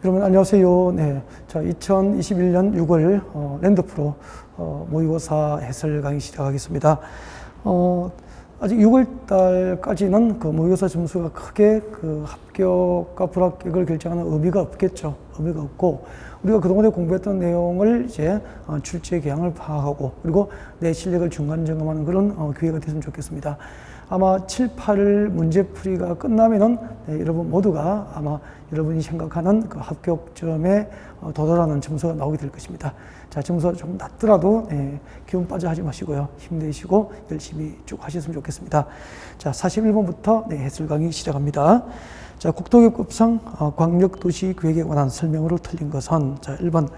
여러분 안녕하세요. 네, 자 2021년 6월 랜드프로 모의고사 해설 강의 시작하겠습니다. 아직 6월 달까지는 그 모의고사 점수가 크게 그 합격과 불합격을 결정하는 의미가 없겠죠. 의미가 없고 우리가 그동안에 공부했던 내용을 이제 출제 계량을 파악하고 그리고 내 실력을 중간 점검하는 그런 기회가 됐으면 좋겠습니다. 아마 7, 8일 문제풀이가 끝나면은 여러분 모두가 아마 여러분이 생각하는 그 합격점에 도달하는 점수가 나오게 될 것입니다. 자, 점수가 좀 낮더라도 기운 빠져 하지 마시고요. 힘내시고 열심히 쭉 하셨으면 좋겠습니다. 자, 41번부터 해설 강의 시작합니다. 자, 국토교육법상 광역도시계획에 관한 설명으로 틀린 것은 자, 1번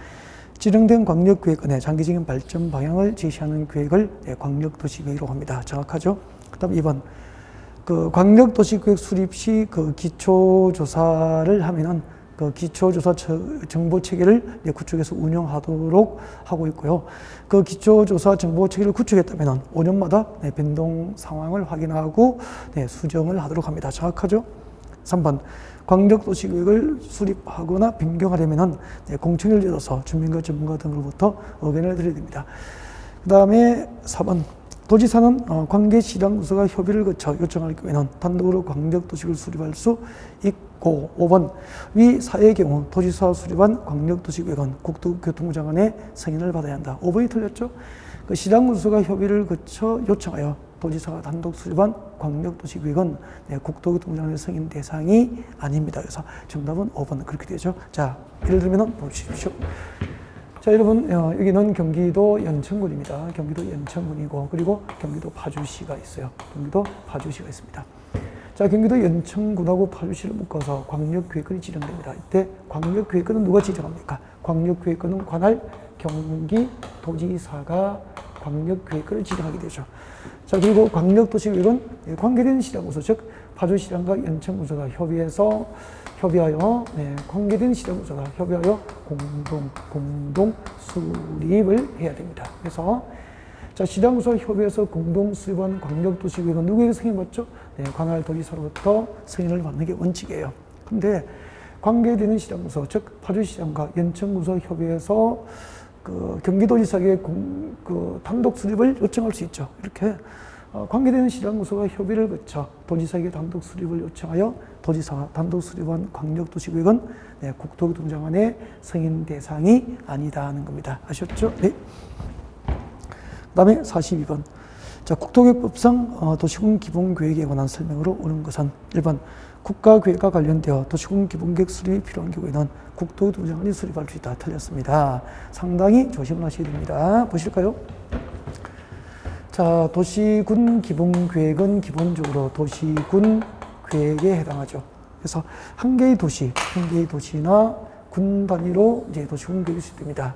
지정된 광역계획안의 장기적인 발전 방향을 제시하는 계획을 광역도시계획이라고 합니다. 정확하죠? 그 다음 2번 그 광역도시계획 수립 시 그 기초조사를 하면은 그 기초조사 정보체계를 구축해서 운영하도록 하고 있고요. 그 기초조사 정보체계를 구축했다면 5년마다 변동 상황을 확인하고 수정을 하도록 합니다. 정확하죠? 3번 광역도시계획을 수립하거나 변경하려면 공청회를 열어서 주민과 전문가 등으로부터 의견을 드려야 됩니다. 그 다음에 4번 도지사는 관계시장 구소가 협의를 거쳐 요청할 경우에는 단독으로 광역도시를 수립할 수 있고 5번 위 사의 경우 도지사 수립한 광역도시계획은 국토교통부 장관의 승인을 받아야 한다. 5번이 틀렸죠? 그 시장 구소가 협의를 거쳐 요청하여 도지사가 단독 수립한 광역도시계획은 국토교통부 장관의 승인 대상이 아닙니다. 그래서 정답은 5번 그렇게 되죠. 자, 예를 들면 보십시오. 자, 여러분 여기는 경기도 연천군입니다. 경기도 연천군이고 그리고 경기도 파주시가 있어요. 경기도 파주시가 있습니다. 자, 경기도 연천군하고 파주시를 묶어서 광역계획권이 지정됩니다. 이때 광역계획권은 누가 지정합니까? 광역계획권은 관할 경기도지사가 광역계획권을 지정하게 되죠. 자, 그리고 광역도시계획은 관계된 시장구소, 즉 파주시장과 연천구소가 협의하여 관계된 시장구소가 협의하여 공동 수립을 해야 됩니다. 그래서 자, 시장구소 협의해서 공동 수립한 광역도시계획은 누구에게 승인받죠? 관할 도지사로부터 승인을 받는 게 원칙이에요. 근데 관계되는 시장구소, 즉 파주시장과 연천구소 협의해서 그 경기도지사에게 단독 수립을 요청할 수 있죠. 이렇게 관계되는 시장구소가 협의를 거쳐 도지사에게 단독 수립을 요청하여 도지사가 단독 수립한 광역도시계획은 국토교통부 장관의 승인 대상이 아니다 하는 겁니다. 아셨죠? 네. 그 다음에 42번. 자, 국토교육법상 도시군 기본계획에 관한 설명으로 옳은 것은 1번 국가계획과 관련되어 도시군 기본계획 수립이 필요한 경우에는 국토교통부 장관이 수립할 수 있다. 틀렸습니다. 상당히 조심을 하셔야 됩니다. 보실까요? 자, 도시군 기본계획은 기본적으로 도시군 계획에 해당하죠. 그래서 한 개의 도시나 군 단위로 이제 도시군 계획이 수립됩니다.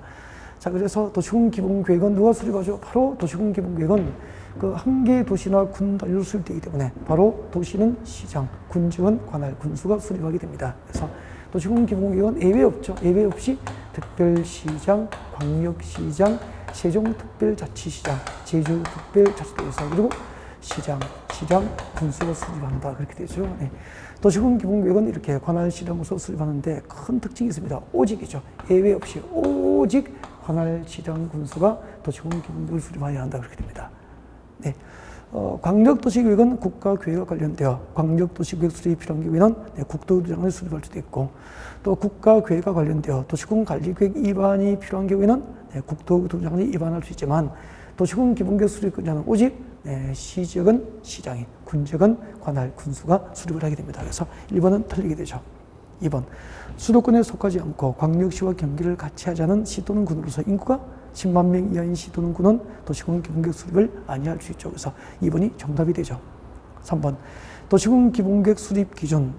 자, 그래서 도시군 기본계획은 누가 수립하죠? 바로 도시군 기본계획은 그 한 개의 도시나 군 단위로 수립되기 때문에 바로 도시는 시장, 군직은 관할, 군수가 수립하게 됩니다. 그래서 도시군 기본계획은 예외 없죠. 예외 없이 특별시장, 광역시장, 세종특별자치시장, 제주특별자치도지사 그리고 시장, 군수가 수립한다. 그렇게 되죠. 네. 도시군 기본계획은 이렇게 관할 시장구소 수립하는데 큰 특징이 있습니다. 오직이죠. 예외 없이 오직 관할 시장 군수가 도시군 기본계획을 수립해야 한다. 그렇게 됩니다. 네. 광역도시계획은 국가계획과 관련되어 광역도시계획 수립이 필요한 경우에는 국토교통부 장관이 수립할 수도 있고 또 국가계획과 관련되어 도시군 관리계획 입안이 필요한 경우에는 국토교통부 장관이 입안할 수 있지만 도시군 기본계획 수립권자는 오직 시적은 시장이, 군적은 관할, 군수가 수립을 하게 됩니다. 그래서 1번은 틀리게 되죠. 2번 수도권에 속하지 않고 광역시와 경기를 같이 하자는 시 또는 군으로서 인구가 10만 명 이하인 시 또는 군은 도시군 기본계획 수립을 아니할 수 있죠. 그래서 2번이 정답이 되죠. 3번 도시군 기본계획 수립 기준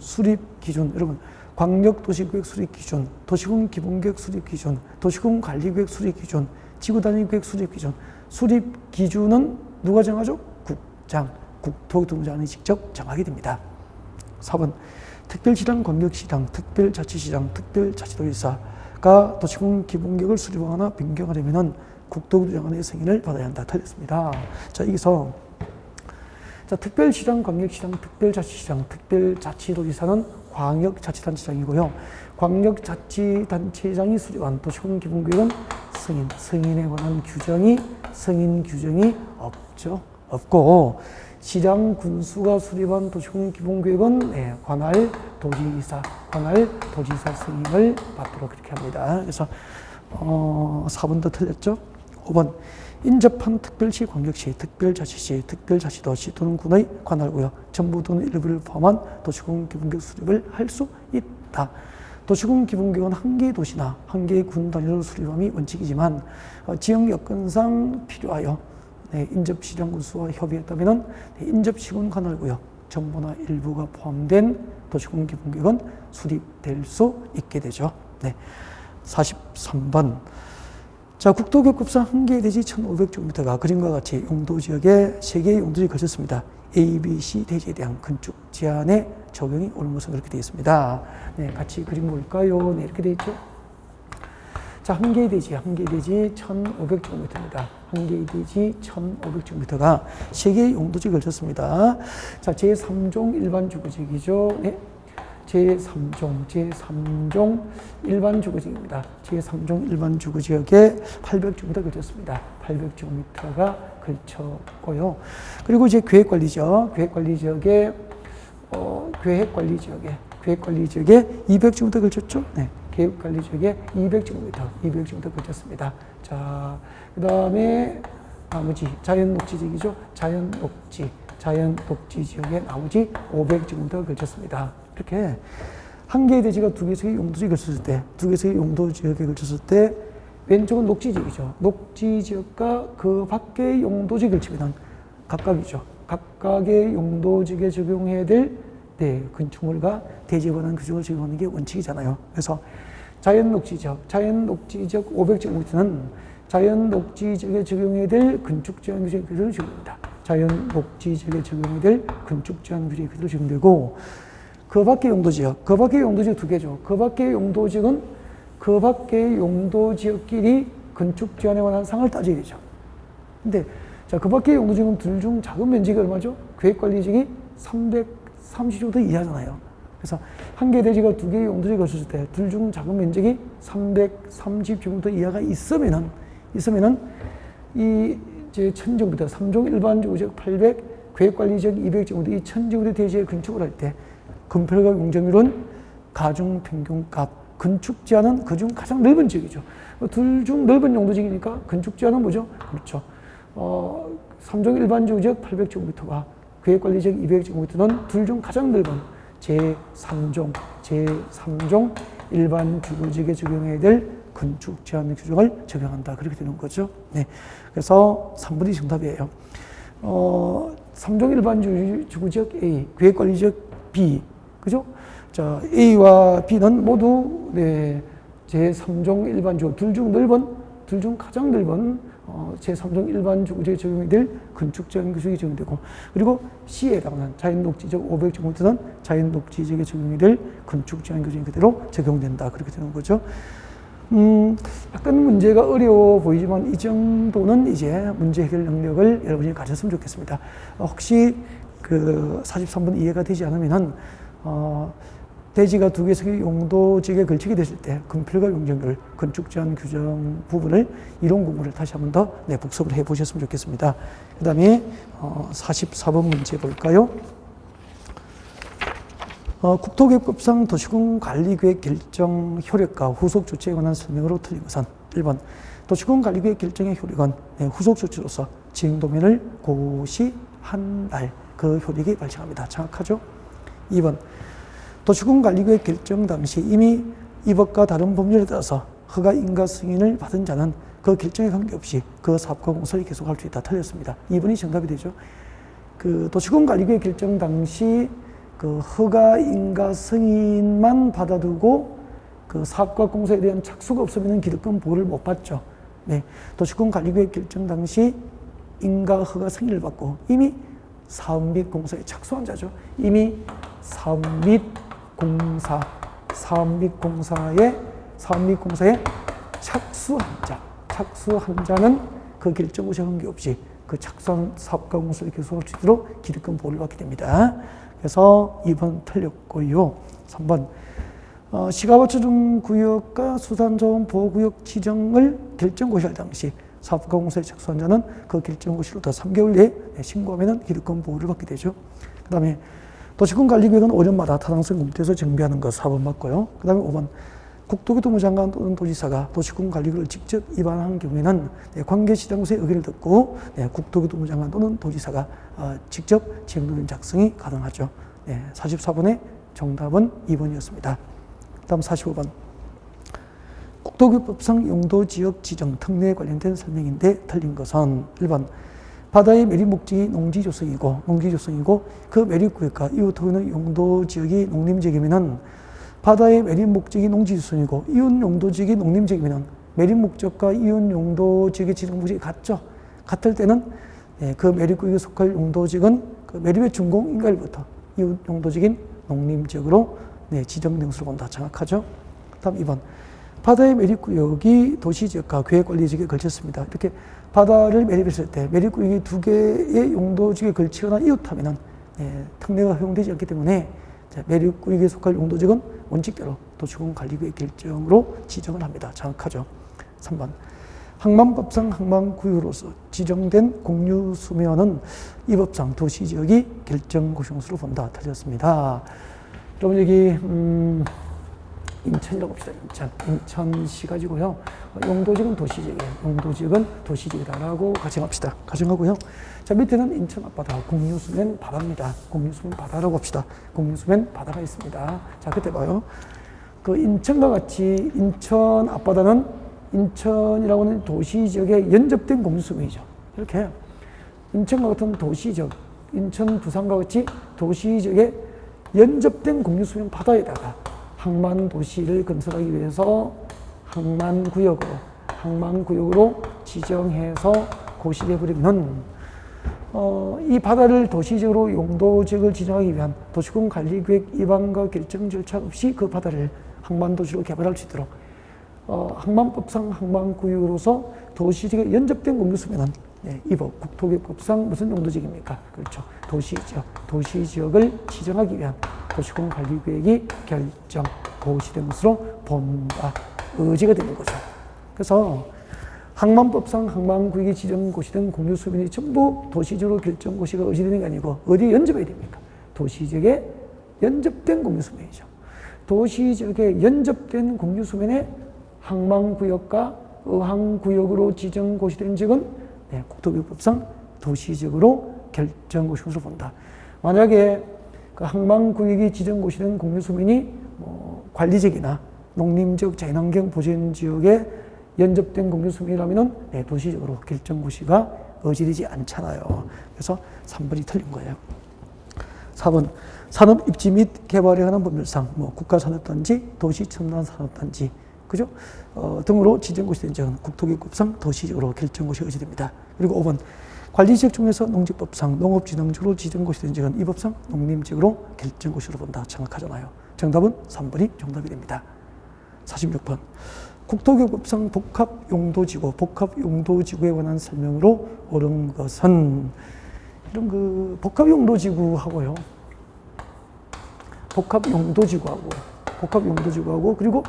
여러분 광역도시계획 수립 기준, 도시군 기본계획 수립 기준, 도시군 관리계획 수립 기준, 지구단위계획 수립 기준, 수립 기준은 누가 정하죠? 국장, 국토교통부 장관이 직접 정하게 됩니다. 4번 특별시장, 광역시장, 특별자치시장, 특별자치도지사가 도시군 기본계획을 수립하거나 변경하려면 국토교통부 장관의 승인을 받아야 한다. 틀렸습니다. 자, 여기서 자, 특별시장, 광역시장, 특별자치시장, 특별자치도지사는 광역자치단체장이고요. 광역자치단체장이 수립한 도시군 기본계획은 승인에 관한 승인 규정이 없고, 시장 군수가 수립한 도시군 기본계획은 관할 도지사 승인을 받도록 그렇게 합니다. 그래서 4번도 틀렸죠. 5번 인접한 특별시, 광역시, 특별자치시, 특별자치도시 또는 군의 관할구역, 전부 또는 일부를 포함한 도시군 기본계획 수립을 할 수 있다. 도시군 기본계획은 한 개의 도시나 한 개의 군 단위로 수립함이 원칙이지만 지역 여건상 필요하여 인접시장 군수와 협의했다면 인접시군 관할구역, 전부나 일부가 포함된 도시군 기본계획은 수립될 수 있게 되죠. 43번. 자, 국토교급상 한 개의 대지 1,500제곱미터가 그림과 같이 용도지역에 3개의 용도지역이 걸쳤습니다. A, B, C 대지에 대한 건축 제한의 적용이 옳은 것은 그렇게 되어 있습니다. 같이 그림 볼까요? 이렇게 되어 있죠. 자, 한 개의 대지 1,500제곱미터입니다. 한 개의 대지 1,500제곱미터가 3개의 용도지역이 걸쳤습니다. 자, 제3종 일반 주거지역이죠. 제3종 일반 주거지역입니다. 제3종 일반 주거지역에 800제곱미터 걸쳤습니다. 800제곱미터가 걸쳤고요. 그리고 이제 계획관리지역에 200제곱미터 걸쳤죠. 계획관리지역에 200제곱미터 걸쳤습니다. 자, 그 다음에 나머지 자연녹지지역이죠. 자연녹지 지역에 나머지 500제곱미터 걸쳤습니다. 이렇게 한 개의 대지가 2개의 용도지역에 걸쳤을 때, 2개의 용도지역에 걸쳤을 때 왼쪽은 녹지지역이죠. 녹지지역과 그 밖의 용도지역에 걸치면 각각이죠. 각각의 용도지역에 적용해야 될 건축물과 대지에 관한 규정을 적용하는 게 원칙이잖아요. 그래서 자연녹지지역 500제곱미터는 자연녹지지역에 적용해야 될 건축제한 규정이 그대로 적용됩니다. 자연녹지지역에 적용해야 될 건축제한 규정이 그대로 적용되고, 그 밖의 용도지역 2개죠. 그 밖의 용도지역은 그 밖의 용도지역끼리 건축 제한에 관한 사항을 따져야 되죠. 근데 자, 그 밖의 용도지역은 둘 중 작은 면적이 얼마죠? 계획관리지역이 330제곱미터 이하잖아요. 그래서 한 개 대지가 2개의 용도지역이 걸쳤을 때 둘 중 작은 면적이 330제곱미터 이하가 있으면은 이 이제 1000제곱미터 3종 일반 주거지역 800, 계획관리지역 200제곱미터 이 1000제곱미터 대지에 건축을 할 때 건폐율과 용적률은 가중평균값, 건축 제한은 그중 가장 넓은 지역이죠. 둘 중 넓은 용도지역이니까 건축 제한은 뭐죠? 그렇죠. 3종 일반 주거지역 800제곱미터와 계획관리지역 200제곱미터는 둘 중 가장 넓은 제3종 일반 주거지역에 적용해야 될 건축 제한 규정을 적용한다. 그렇게 되는 거죠. 그래서 3번이 정답이에요. 3종 일반 주거지역 A, 계획관리지역 B, 그죠? 자, A와 B는 모두 제3종 일반 주거, 둘 중 가장 넓은 제3종 일반 주거지역에 적용이 될 건축 제한 규정이 적용되고, 그리고 C에 해당하는 자연녹지지역 500제곱미터는 자연녹지지역에 적용이 될 건축 제한 규정이 그대로 적용된다. 그렇게 되는 거죠. 약간 문제가 어려워 보이지만 이 정도는 이제 문제 해결 능력을 여러분이 가졌으면 좋겠습니다. 혹시 그 43번 이해가 되지 않으면은 대지가 2개의 용도지역에 걸치게 됐을 때 건폐율과 용적률, 건축 제한 규정 부분을 이론 공부를 다시 한 번 더 복습을 해 보셨으면 좋겠습니다. 그 다음에 44번 문제 볼까요? 국토계획법상 도시군 관리계획 결정 효력과 후속 조치에 관한 설명으로 틀린 것은 1번 도시군 관리계획 결정의 효력은 후속 조치로서 지형 도면을 고시한 날 그 효력이 발생합니다. 정확하죠? 2번 도시군 관리계획 결정 당시 이미 이 법과 다른 법률에 따라서 허가 인가 승인을 받은 자는 그 결정에 관계없이 그 사업과 공사를 계속할 수 있다. 틀렸습니다. 2번이 정답이 되죠. 그 도시군 관리계획 결정 당시 그 허가 인가 승인만 받아두고 그 사업과 공사에 대한 착수가 없으면 기득권 보호를 못 받죠. 도시군 관리계획 결정 당시 인가 허가 승인을 받고 이미 사업 및 공사에 착수한 자죠. 이미 사업 및 공사에 착수한 자는 그 결정과 관계없이 그 착수한 사업가 공사를 계속할 수 있도록 기득권 보호를 받게 됩니다. 그래서 2번 틀렸고요. 3번 시가버처준 구역과 수산자원 보호구역 지정을 결정고시할 당시 사업가 공사에 착수한 자는 그 결정고시로부터 3개월 내에 신고하면 기득권 보호를 받게 되죠. 그 다음에 도시군 관리구역은 5년마다 타당성 검토해서 정비하는 것 4번 맞고요. 그 다음에 5번 국토교통부 장관 또는 도지사가 도시군 관리구역을 직접 위반한 경우에는 관계시장소의 의견을 듣고 국토교통부 장관 또는 도지사가 직접 지정노선 작성이 가능하죠. 44번의 정답은 2번이었습니다. 다음 45번. 국토교법상 용도지역 지정 특례에 관련된 설명인데 틀린 것은 1번 바다의 매립 목적이 농지조성이고 그 매립구역과 이웃 토지의 용도지역이 농림지역이면 바다의 매립 목적이 농지조성이고 이웃 용도지역이 농림지역이면 매립 목적과 이웃 용도지역의 지정 목적이 같죠. 같을 때는 그 매립구역에 속할 용도지역은 그 매립의 준공 인가일부터 이웃 용도지역인 농림지역으로 지정된 것으로 본다. 정확하죠? 다음 2번. 바다의 매립구역이 도시지역과 계획관리지역에 걸쳤습니다. 이렇게 바다를 매립했을 때 매립구역이 두 개의 용도지역에 걸치거나 이웃하면 특례가 허용되지 않기 때문에 매립구역에 속할 용도지역은 원칙대로 도시군 관리구역 결정으로 지정을 합니다. 정확하죠? 3번. 항만법상 항만구역으로서 지정된 공유수면은 이 법상 도시지역이 결정고시용수로 본다. 틀렸습니다. 여러분 여기 인천이라고 봅시다. 인천시 가지고요. 용도지역은 도시지역이에요. 용도지역은 도시지역이다라고 가정합시다. 가정하고요. 자, 밑에는 인천 앞바다, 공유수면 바다입니다. 공유수면 바다라고 봅시다. 공유수면 바다가 있습니다. 자, 그때 봐요. 그 인천과 같이 인천 앞바다는 인천이라고 하는 도시지역에 연접된 공유수면이죠. 이렇게 인천과 같은 도시지역, 인천, 부산과 같이 도시지역에 연접된 공유수면 바다에다가 항만도시를 건설하기 위해서 항만구역으로 지정해서 고시해버리면 이 바다를 도시적으로 용도지역을 지정하기 위한 도시군 관리계획 위반과 결정 절차 없이 그 바다를 항만도시로 개발할 수 있도록 항만법상 항만구역으로서 도시지역에 연접된 공유수면은 이 법, 국토교법상 무슨 용도지역입니까? 그렇죠. 도시지역을 지정하기 위한 도시군 관리계획이 결정, 고시된 것으로 본다. 의지가 되는 거죠. 그래서 항만법상 항만구역이 지정 고시된 공유수면이 전부 도시지역으로 결정 고시가 의지되는 게 아니고 어디에 연접해야 됩니까? 도시지역에 연접된 공유수면이죠. 도시지역에 연접된 공유수면에 항만구역과 어항구역으로 지정 고시된 지역은 국토교법상 도시지역으로 결정 고시로 본다. 만약에 그 항만구역이 지정 고시된 공유수면이 관리지역이나 농림지역, 자연환경 보전지역에 연접된 공유수면이라면 도시적으로 결정고시가 의지되지 않잖아요. 그래서 3번이 틀린 거예요. 4번. 산업 입지 및 개발에 관한 법률상 국가산업단지, 도시첨단산업단지 그죠? 등으로 지정고시된 적은 국토교육법상 도시적으로 결정고시 의지됩니다. 그리고 5번. 관리지역 중에서 농지법상 농업진흥지로 지정고시된 적은 이 법상 농림지역으로 결정고시로 본다. 정확하잖아요. 정답은 3번이 정답이 됩니다. 46번. 국토교육법상 복합용도지구에 관한 설명으로 옳은 것은 이런 그 복합용도지구하고요. 복합용도지구하고 그리고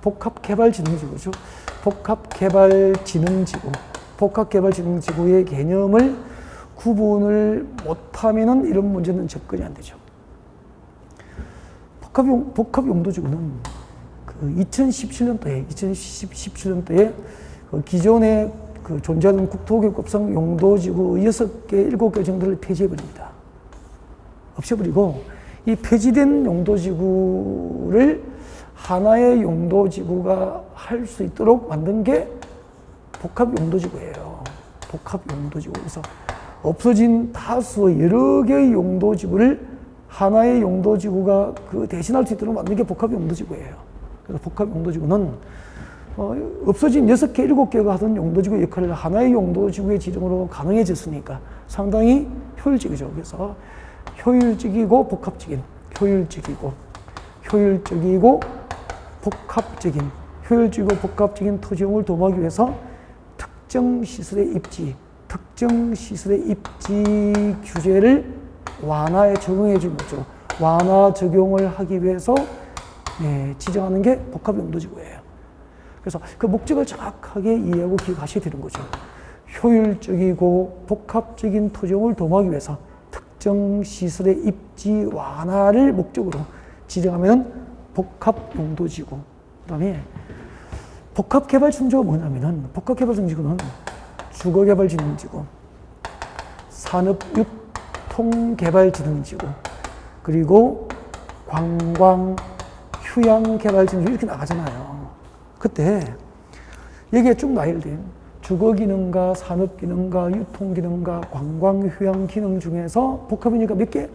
복합개발진흥지구죠. 복합개발진흥지구의 개념을 구분을 못하면은 이런 문제는 접근이 안 되죠. 복합용도지구는 그 2017년도에 그 기존에 그 존재하는 국토교육법상 용도지구 6개, 7개 정도를 폐지해버립니다. 없애버리고 이 폐지된 용도지구를 하나의 용도지구가 할 수 있도록 만든 게 복합용도지구예요. 복합용도지구. 그래서 없어진 다수의 여러 개의 용도지구를 하나의 용도지구가 그 대신할 수 있도록 만든 게 복합용도지구예요. 그래서 복합용도지구는 없어진 6개, 7개가 하던 용도지구 역할을 하나의 용도지구의 지정으로 가능해졌으니까 상당히 효율적이죠. 그래서 효율적이고 복합적인, 효율적이고 복합적인 토지용을 도모하기 위해서 특정 시설의 입지, 특정 시설의 입지 규제를 완화에 적용해 줄 목적으로 완화 적용을 하기 위해서 지정하는 게 복합용도지구예요. 그래서 그 목적을 정확하게 이해하고 기억하셔야 되는 거죠. 효율적이고 복합적인 토지용을 도모하기 위해서 특정 시설의 입지 완화를 목적으로 지정하면 복합용도지구. 그 다음에 복합개발진흥지구가 뭐냐면은 복합개발진흥지구는 주거개발진흥지구, 산업유통개발진흥지구, 그리고 관광, 휴양개발진흥지구 이렇게 나가잖아요. 그때 여기에 쭉 나열된 주거기능과 산업기능과 유통기능과 관광, 휴양기능 중에서 복합이니까 몇 개?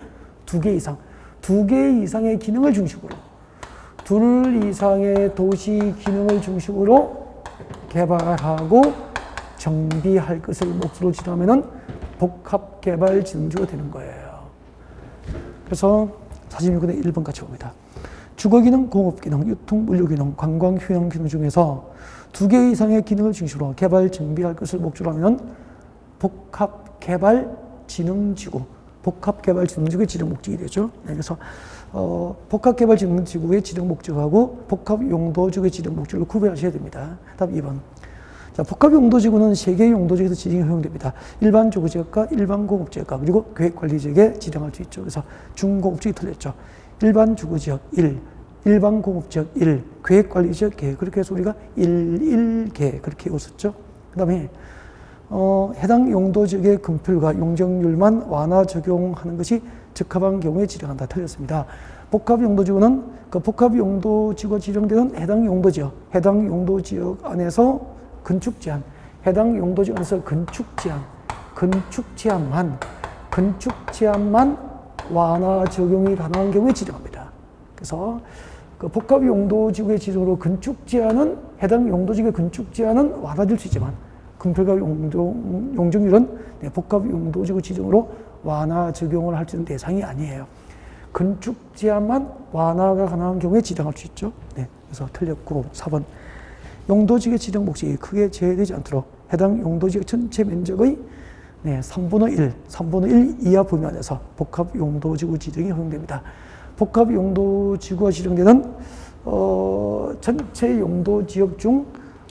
2개 이상. 2개 이상의 기능을 중심으로 2 이상의 도시 기능을 중심으로 개발하고 정비할 것을 목표로 지정하면 복합개발진흥지구가 되는 거예요. 그래서 46번에 1번 같이 봅니다. 주거기능, 공업기능, 유통, 물류기능, 관광, 휴양기능 중에서 2개 이상의 기능을 중심으로 개발, 정비할 것을 목표로 하면 복합개발진흥지구, 복합개발진흥지구의 지정 목적이 되죠. 그래서 복합개발진흥지구의 지정 목적하고 복합용도지구의 지정 목적을 구별하셔야 됩니다. 다음 2번. 자, 복합용도지구는 3개의 용도지구에서 지정이 허용됩니다. 일반 주거지역과 일반 공업지역과 그리고 계획관리지역에 지정할 수 있죠. 그래서 중공업지역이 틀렸죠. 일반 주거지역 1, 일반 공업지역 1, 계획관리지역 개. 그렇게 해서 우리가 1개 그렇게 웃었죠. 그 다음에 해당 용도지역의 금풀과 용적률만 완화 적용하는 것이 적합한 경우에 지정한다. 틀렸습니다. 복합용도지구는 그 복합용도지구가 지정되는 해당 용도지역 안에서 건축 제한, 해당 용도지역 안에서 건축 제한만 완화 적용이 가능한 경우에 지정합니다. 그래서 그 복합용도지구의 지정으로 건축 제한은 해당 용도지구의 건축 제한은 완화될 수 있지만 금풀과 용적률은 복합용도지구 지정으로 완화 적용을 할 수 있는 대상이 아니에요. 건축 제한만 완화가 가능한 경우에 지정할 수 있죠. 그래서 틀렸고 4번. 용도지구의 지정 목적이 크게 제한되지 않도록 해당 용도지구 전체 면적의 3분의 1 이하 범위 안에서 복합용도지구 지정이 허용됩니다. 복합용도지구가 지정되는 전체 용도지역 중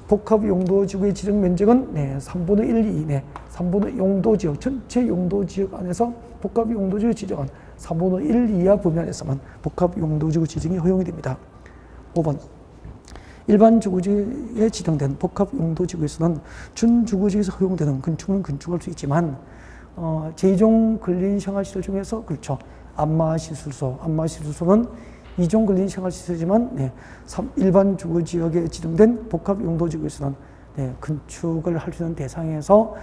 복합용도지구의 지정 면적은 3분의 1 이내, 3분의 용도지역, 전체 용도지역 안에서 복합용도지구 지정은 3분의 1 이하 범위 안에서만 복합용도지구 지정이 허용이 됩니다. 5번. 일반 주거지에 지정된 복합용도지구에서는 준주거지에서 허용되는 건축물은 건축할 수 있지만 제2종 근린생활시설 중에서 그렇죠. 안마시술소는 2종 근린생활시설이지만 일반 주거지역에 지정된 복합용도지구에서는 건축을 할 수 있는 대상에서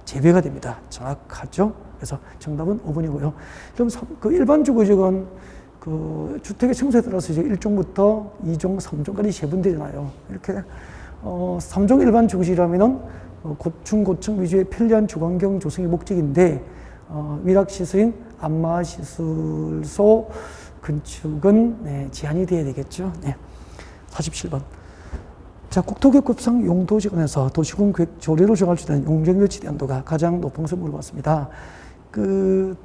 제외가 됩니다. 정확하죠? 그래서 정답은 5번이고요. 그럼 그 일반 주거지역은 그 주택의 층수에 따라서 이제 1종부터 2종, 3종까지 세분되잖아요. 이렇게 3종 일반 주거지라면은 고층 위주의 편리한 주거환경 조성이 목적인데 위락시설인 안마시술소 건축은 제한이 돼야 되겠죠. 47번. 자, 국토교육법상 용도지구에서 도시군 계획 조례로 정할 수 있는 용적률 지대한도가 가장 높은 것을 물어봤습니다. 그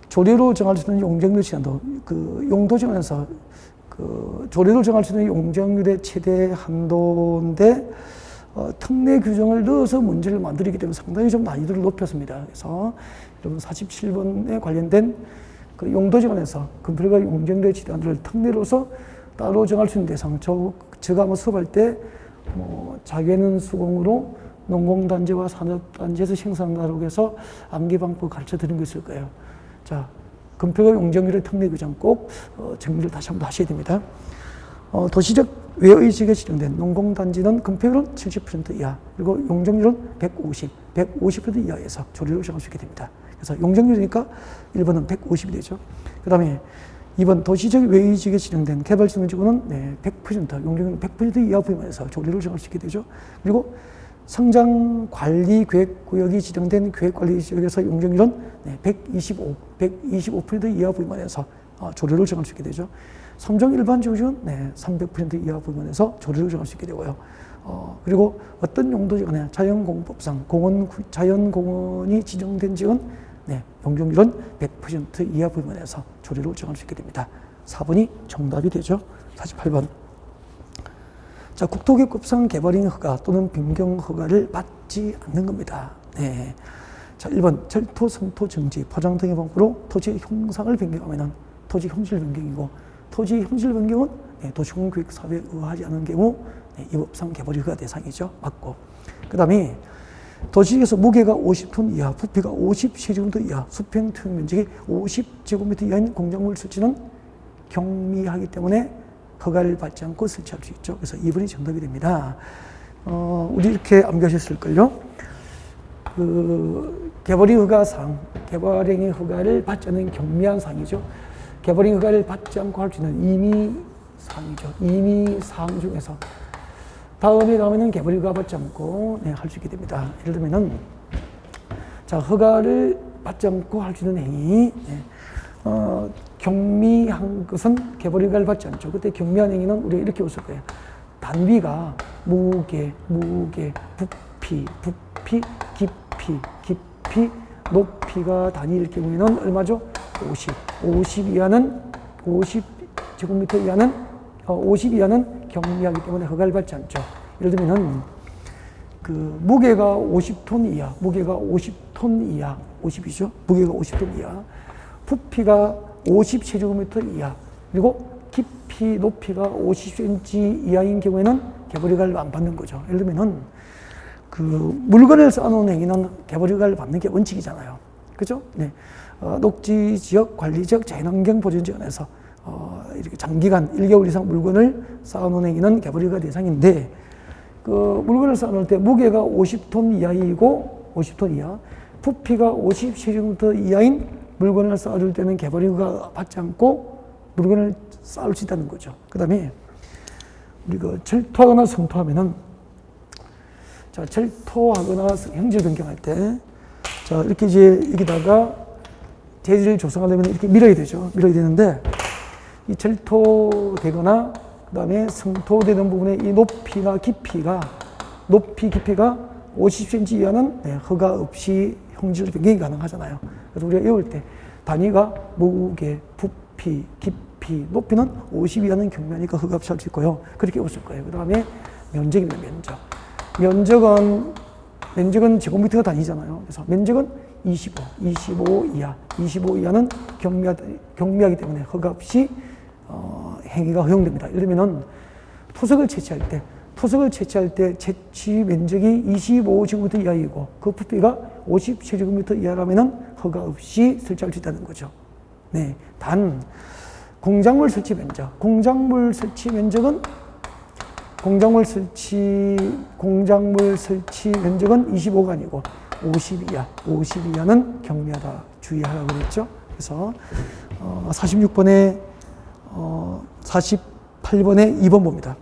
조례로 정할 수 있는 용적률 지대한도, 그 용도지구에서 그 조례로 정할 수 있는 용적률의 최대 한도인데 특례 규정을 넣어서 문제를 만들기 때문에 상당히 좀 난이도를 높였습니다. 그래서 여러분 47번에 관련된 그 용도지구에서 건폐율과 용적률의 지대한도를 특례로서 따로 정할 수 있는 대상, 제가 한번 수업할 때 자개는 수공으로 농공단지와 산업단지에서 생산한다고 해서 암기방법 가르쳐 드린 거 있을 거예요. 자, 건폐율과 용적률의 특례 규정 꼭 정리를 다시 한번 하셔야 됩니다. 도시적 외의지역에 지정된 농공단지는 건폐율은 70% 이하, 그리고 용적률은 150% 이하에서 조례로 정할 수 있게 됩니다. 그래서 용적률이니까 1번은 150이 되죠. 그 다음에 2번 도시적 외의지역에 지정된 개발진흥지구는 100%, 용적률 100% 이하 범위에서 조례를 정할 수 있게 되죠. 그리고 성장관리계획구역이 지정된 계획관리지역에서 용적률은 125% 이하 범위에서 조례를 정할 수 있게 되죠. 3종 일반 지구지구는 300% 이하 부분에서 조례를 정할 수 있게 되고요. 그리고 어떤 용도지 간에 자연공법상 자연공원이 지정된 지역은 용적률은 100% 이하 부분에서 조례를 정할 수 있게 됩니다. 4번이 정답이 되죠. 48번. 자, 국토계급상 개발인 허가 또는 변경 허가를 받지 않는 겁니다. 네. 자, 1번 철토, 성토, 정지, 포장 등의 방법으로 토지의 형상을 변경하면 토지 형질 변경이고, 토지 형질 변경은 도시공원계획사업에 의하지 않은 경우 이 법상 개발이 허가 대상이죠. 맞고. 그 다음에 도시에서 무게가 50톤 이하, 부피가 50세제곱미터 이하, 수평 투영 면적이 50제곱미터 이하인 공작물 설치는 경미하기 때문에 허가를 받지 않고 설치할 수 있죠. 그래서 2번이 정답이 됩니다. 우리 이렇게 암기하셨을걸요. 개발이 허가상, 개발행위 허가를 받지 않는 경미한 사항이죠. 개발행위 허가를 받지 않고 할 수 있는 임의사항이죠. 임의사항 중에서 다음에 가면은 개발이 허가 받지 않고 할 수 있게 됩니다. 예를 들면은 자, 허가를 받지 않고 할 수 있는 행위, 경미한 것은 개발이 허가를 받지 않죠. 그때 경미한 행위는 우리가 이렇게 웃을 거예요. 단위가 무게, 부피, 깊이, 높이가 단위일 경우에는 얼마죠? 50 이하는 50제곱미터 이하는 50 이하는 경미하기 때문에 허가를 받지 않죠. 예를 들면은 무게가 50톤 이하, 무게가 50톤 이하, 50이죠. 무게가 50톤 이하, 부피가 50세제곱미터 이하, 그리고 깊이, 높이가 50cm 이하인 경우에는 개발 허가를 안 받는 거죠. 예를 들면은 물건을 쌓아놓은 행위는 개발 허가를 받는 게 원칙이잖아요. 그죠? 네. 녹지 지역, 관리 지역, 자연환경 보전 지역에서 이렇게 장기간 1개월 이상 물건을 쌓아놓은 행위는 개발 허가 대상인데, 물건을 쌓아놓을 때 무게가 50톤 이하이고, 50톤 이하, 부피가 50cm 이하인 물건을 쌓아줄 때는 개발 허가 받지 않고 물건을 쌓을 수 있다는 거죠. 그 다음에 우리가 철토하거나 성토하면은, 자, 철토하거나 형질 변경할 때, 자, 이렇게 이제 여기다가 대지를 조성하려면 이렇게 밀어야 되죠. 밀어야 되는데, 이 철토되거나, 그 다음에 성토되는 부분에 이 높이나 깊이가, 깊이가 50cm 이하는 허가 없이 형질 변경이 가능하잖아요. 그래서 우리가 외울 때, 단위가 무게, 부피, 깊이, 높이는 50 이하는 경미하니까 허가 없이 할 수 있고요. 그렇게 없을 거예요. 그 다음에 면적입니다, 면적. 면적은 제곱미터가 단위잖아요. 그래서 면적은 25 이하는 경미하기 때문에 허가 없이 행위가 허용됩니다. 예를 들면은 토석을 채취할 때 채취 면적이 25제곱미터 이하이고 그 부피가 50제곱미터 이하라면은 허가 없이 설치할 수 있다는 거죠. 네, 단 공작물 설치 면적은 공작물 설치 면적은 25가 아니고 50 이하는 경미하다 주의하라고 그랬죠. 그래서 48번에 2번 봅니다.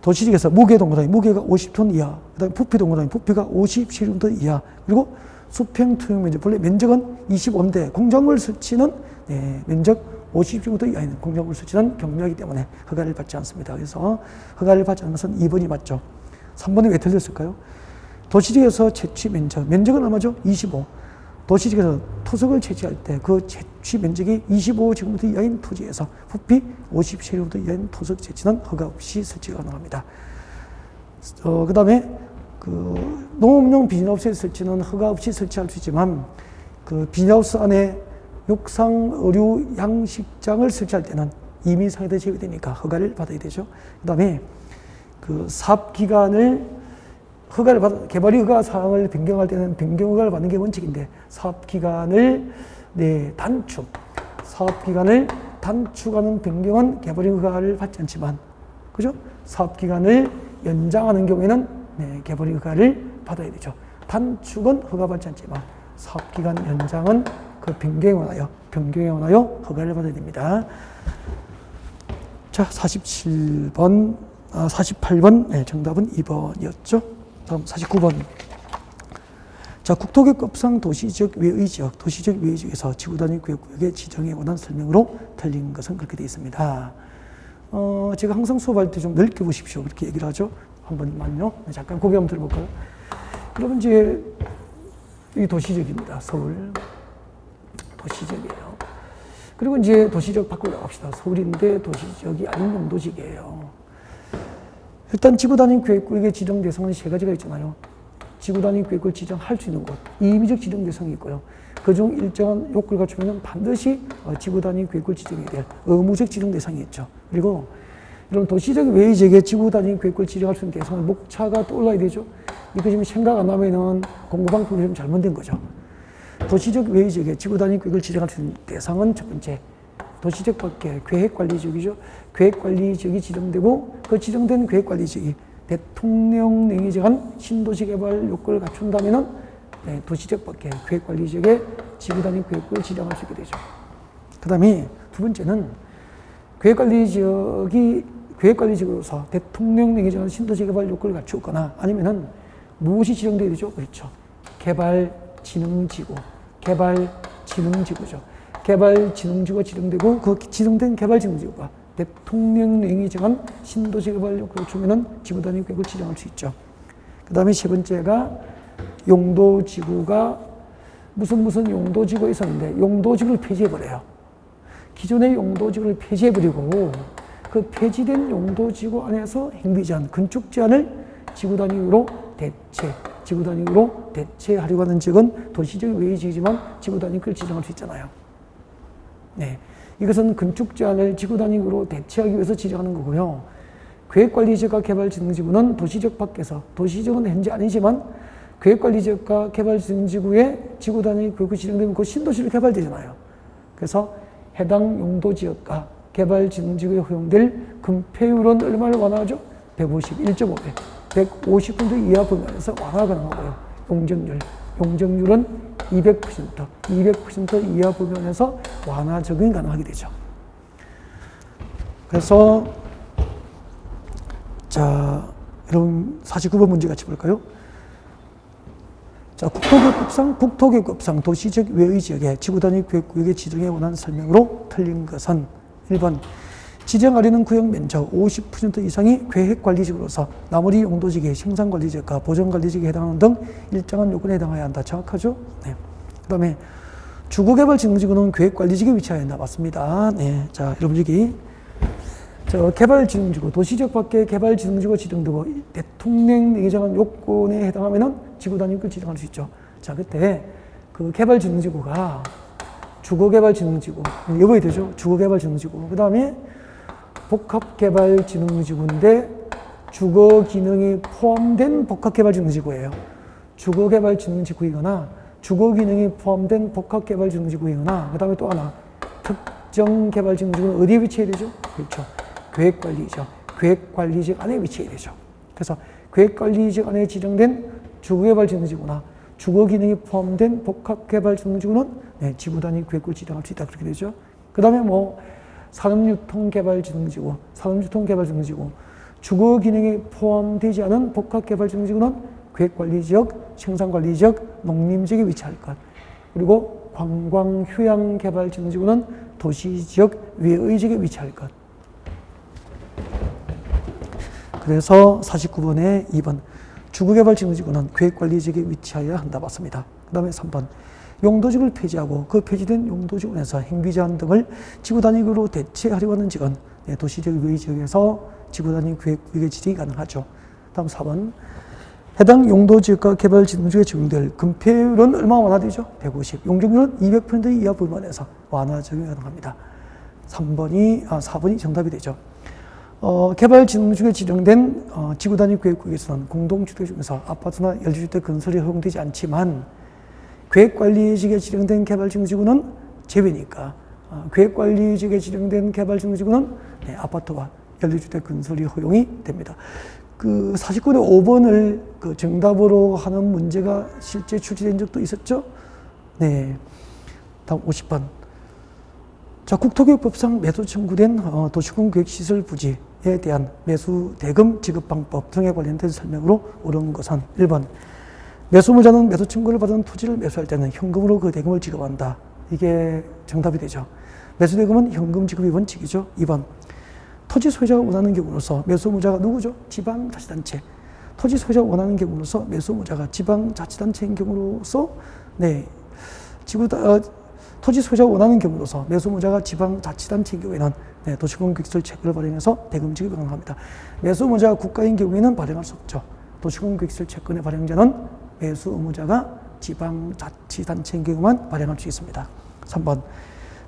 도시지역에서 무게 동그라미, 무게가 50톤 이하, 그다음에 부피 동그라미, 부피가 50cm 이하, 그리고 수평 투영 면적, 본래 면적은 25인데 공작물 설치는 면적 50제곱미터 이하인 공작물 설치는 경미하기 때문에 허가를 받지 않습니다. 그래서 허가를 받지 않는 것은 2번이 맞죠. 3번이 왜 틀렸을까요? 도시지역에서 채취 면적은 얼마죠? 25. 도시지역에서 토석을 채취할 때 그 채취 면적이 25제곱미터 이하인 토지에서 부피 50제곱미터 이하인 토석 채취는 허가 없이 설치가 가능합니다. 그 다음에 농업용 비닐하우스의 설치는 허가 없이 설치할 수 있지만 비닐하우스 안에 육상, 의류, 양식장을 설치할 때는 임의사항에도 제외되니까 허가를 받아야 되죠. 그 다음에 사업기간을 개발이 허가 사항을 변경할 때는 변경 허가를 받는 게 원칙인데 사업기간을 단축하는 변경은 개발이 허가를 받지 않지만, 그죠? 사업기간을 연장하는 경우에는 개발이 허가를 받아야 되죠. 단축은 허가받지 않지만 사업기간 연장은 변경에 관하여 허가를 받아야 됩니다. 자, 48번 정답은 2번이었죠. 다음 49번. 자, 국토계급상 도시지역 외의 지역에서 지구단위 구역구역의 지정에 관한 설명으로 틀린 것은 그렇게 되어 있습니다. 제가 항상 수업할 때 좀 넓게 보십시오. 그렇게 얘기를 하죠. 한 번만요. 잠깐 고개 한번 들어볼까요? 여러분, 이제, 이 도시적입니다. 서울. 도시적이에요. 그리고 이제 도시적 밖으로 나갑시다. 서울인데 도시적이 아닌 용도지역이에요. 일단 지구 단위 계획구역의 지정 대상은 세 가지가 있잖아요. 지구 단위 계획구역을 지정할 수 있는 곳, 임의적 지정 대상이 있고요. 그중 일정한 요건을 갖추면 반드시 지구 단위 계획구역을 지정해야 될 의무적 지정 대상이 있죠. 그리고 이런 도시적 외의 지역에 지구 단위 계획구역을 지정할 수 있는 대상은 목차가 떠올라야 되죠. 이거 지금 생각 안 하면은 공부방법이 좀 잘못된 거죠. 도시적 외의 지역에 지구 단위 계획을 지정할 수 있는 대상은 첫 번째, 도시적 밖에 계획관리지역이죠. 계획관리지역이 지정되고 그 지정된 계획관리지역이 대통령령이 정한 신도시 개발 요건을 갖춘다면은 도시적 밖에 계획관리지역에 지구 단위 계획을 지정할 수 있게 되죠. 그 다음에 두 번째는 계획관리지역으로서 대통령령이 정한 신도시 개발 요건을 갖추거나 아니면은 무엇이 지정되어야 되죠? 그렇죠. 개발진흥지구죠. 개발진흥지구가 지정되고 그 지정된 개발진흥지구가 대통령령이 정한 신도시 개발 요건을 주면은 지구 단위 계획을 지정할 수 있죠. 그 다음에 세 번째가 용도지구가 무슨 용도지구가 있었는데 용도지구를 폐지해버려요. 기존의 용도지구를 폐지해버리고 그 폐지된 용도지구 안에서 행비제한, 건축제한을 지구 단위로 대체하려고 하는 지역은 도시적 외의 지역이지만 지구 단위를 지정할 수 있잖아요. 네. 이것은 건축 제한을 지구 단위로 대체하기 위해서 지정하는 거고요. 계획관리지역과 개발진흥지구는 도시적 밖에서, 도시적은 현재 아니지만 계획관리지역과 개발진흥지구에 지구 단위 계획이 지정되면 그 신도시로 개발되잖아요. 그래서 해당 용도지역과 개발진흥지구에 허용될 건폐율은 얼마를 완화하죠? 151.5배. 150% 이하 범위에서 완화가 가능하고요. 용적률은 200% 이하 범위에서 완화 적용이 가능하게 되죠. 그래서 자, 여러분 49번 문제 같이 볼까요? 자, 국토계획법상 도시적 외의 지역에 지구 단위 계획구역의 지정에 관한 설명으로 틀린 것은 1번 지정하려는 구역 면적 50% 이상이 계획관리지구로서 나머지 용도지역의 생산관리지역과 보전관리지역에 해당하는 등 일정한 요건에 해당해야 한다. 정확하죠? 네. 그 다음에 주거개발진흥지구는 계획관리지역에 위치하여야 한다. 맞습니다. 네. 자, 여러분 여기 개발진흥지구, 도시적 밖에 개발진흥지구가 지정되고 대통령령이 정한 요건에 해당하면은 지구 단위를 지정할 수 있죠. 자, 그때 그 개발진흥지구가 주거개발진흥지구, 여봐야 되죠? 주거개발진흥지구. 그 다음에 복합개발진흥지구인데 주거 기능이 포함된 복합개발진흥지구예요. 주거개발진흥지구이거나 주거 기능이 포함된 복합개발진흥지구이거나 그 다음에 또 하나 특정개발진흥지구는 어디에 위치해야 되죠? 그렇죠. 계획관리죠. 계획관리지역 안에 위치해야 되죠. 그래서 계획관리지역 안에 지정된 주거개발진흥지구나 주거 기능이 포함된 복합개발진흥지구는 지구 단위 계획을 지정할 수 있다. 그렇게 되죠. 그 다음에 산업유통개발진흥지구, 주거 기능이 포함되지 않은 복합개발진흥지구는 계획관리지역, 생산관리지역, 농림지역에 위치할 것. 그리고 관광휴양개발진흥지구는 도시지역 외의 지역에 위치할 것. 그래서 49번에 2번 주거개발진흥지구는 계획관리지역에 위치하여야 한다. 맞습니다. 그 다음에 3번 용도지구를 폐지하고 그 폐지된 용도지구 내에서 행비제한 등을 지구 단위로 대체하려고 하는 지역은 도시적 외의 지역에서 지구 단위 계획구역의 지정이 가능하죠. 다음 4번 해당 용도지역과 개발진흥지역에 적용될 건폐율은 얼마 완화되죠? 150. 용적률은 200% 이하 범위에서 완화 적용이 가능합니다. 4번이 정답이 되죠. 개발진흥지역에 지정된 지구 단위 계획구역에서는 공동주택 중에서 아파트나 연립주택 건설이 허용되지 않지만 계획관리지역에 지정된 개발진흥지구는 제외니까 계획관리지역에 지정된 개발진흥지구는 아파트와 연립주택 건설이 허용이 됩니다. 그 49의 5번을 그 정답으로 하는 문제가 실제 출제된 적도 있었죠? 네. 다음 50번. 자, 국토교육법상 매수 청구된 도시공계획시설 부지에 대한 매수 대금 지급 방법 등에 관련된 설명으로 옳은 것은 1번. 매수물자는 매수 청구를 받은 토지를 매수할 때는 현금으로 그 대금을 지급한다. 이게 정답이 되죠. 매수 대금은 현금 지급이 원칙이죠. 2번. 토지 소유자가 원하는 경우로서 매수 의무자가 누구죠? 지방자치단체. 토지 소유자가 원하는 경우로서 매수 의무자가 지방자치단체인 경우로서 토지 소유자가 원하는 경우로서 매수 의무자가 지방자치단체인 경우에는 도시공유계획시설 채권을 발행해서 대금 지급을 가능합니다. 매수 의무자가 국가인 경우에는 발행할 수 없죠. 도시공유계획시설 채권의 발행자는 매수 의무자가 지방자치단체인 경우만 발행할 수 있습니다. 3번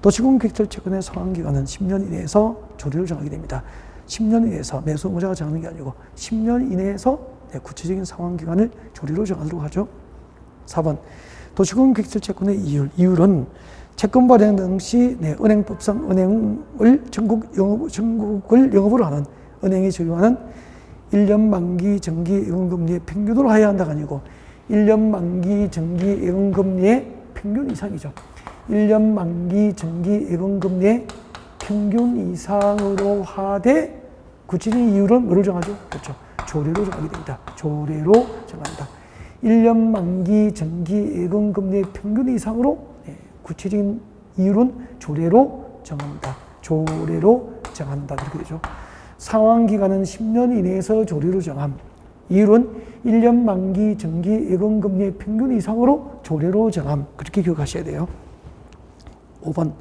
도시공유계획시설 채권의 상환기간은 10년 이내에서 조례로 정하게 됩니다. 10년 이내에서 매수 의무자가 정하는 게 아니고 10년 이내에서 구체적인 상환기간을 조례로 정하도록 하죠. 4번 도시공유계획시설 채권의 이율은 채권 발행 당시 은행법상 은행을 전국을 영업으로 하는 은행이 적용하는 1년 만기 정기 예금금리의 평균으로 하여야 한다가 아니고 1년 만기 정기 예금금리의 평균 이상이죠. 1년 만기 정기 예금금리의 평균 이상으로 하되 구체적인 이율은 뭐를 정하죠? 그렇죠. 조례로 정하게 됩니다. 조례로 정합니다. 1년 만기 정기 예금금리의 평균 이상으로 구체적인 이율은 조례로 정합니다. 조례로 정한다. 이렇게 되죠. 상환기간은 10년 이내에서 조례로 정함. 이율은 1년 만기 정기 예금금리의 평균 이상으로 조례로 정함. 그렇게 기억하셔야 돼요. 5번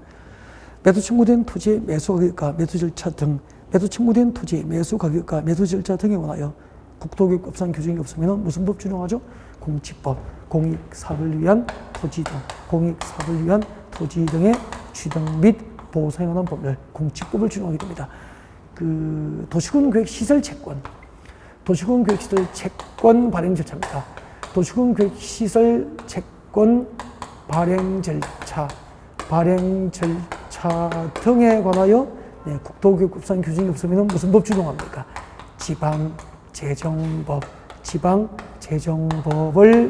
매수 청구된 토지의 매수 가격과 매수 절차 등 매수 청구된 토지의 매수 가격과 매수 절차 등에 관하여 국토교육법상 규정이 없으면 무슨 법 준용하죠? 공치법, 공익사업을 위한 토지 등, 공익사업을 위한 토지 등의 취득 및 보상에 관한 법률, 공치법을 준용하게 됩니다. 도시군계획시설 채권, 도시군계획시설 채권 발행 절차입니다. 도시군계획시설 채권 발행 절차 등에 관하여 국토교육법상 규정이 없으면 무슨 법 준용합니까? 지방재정법을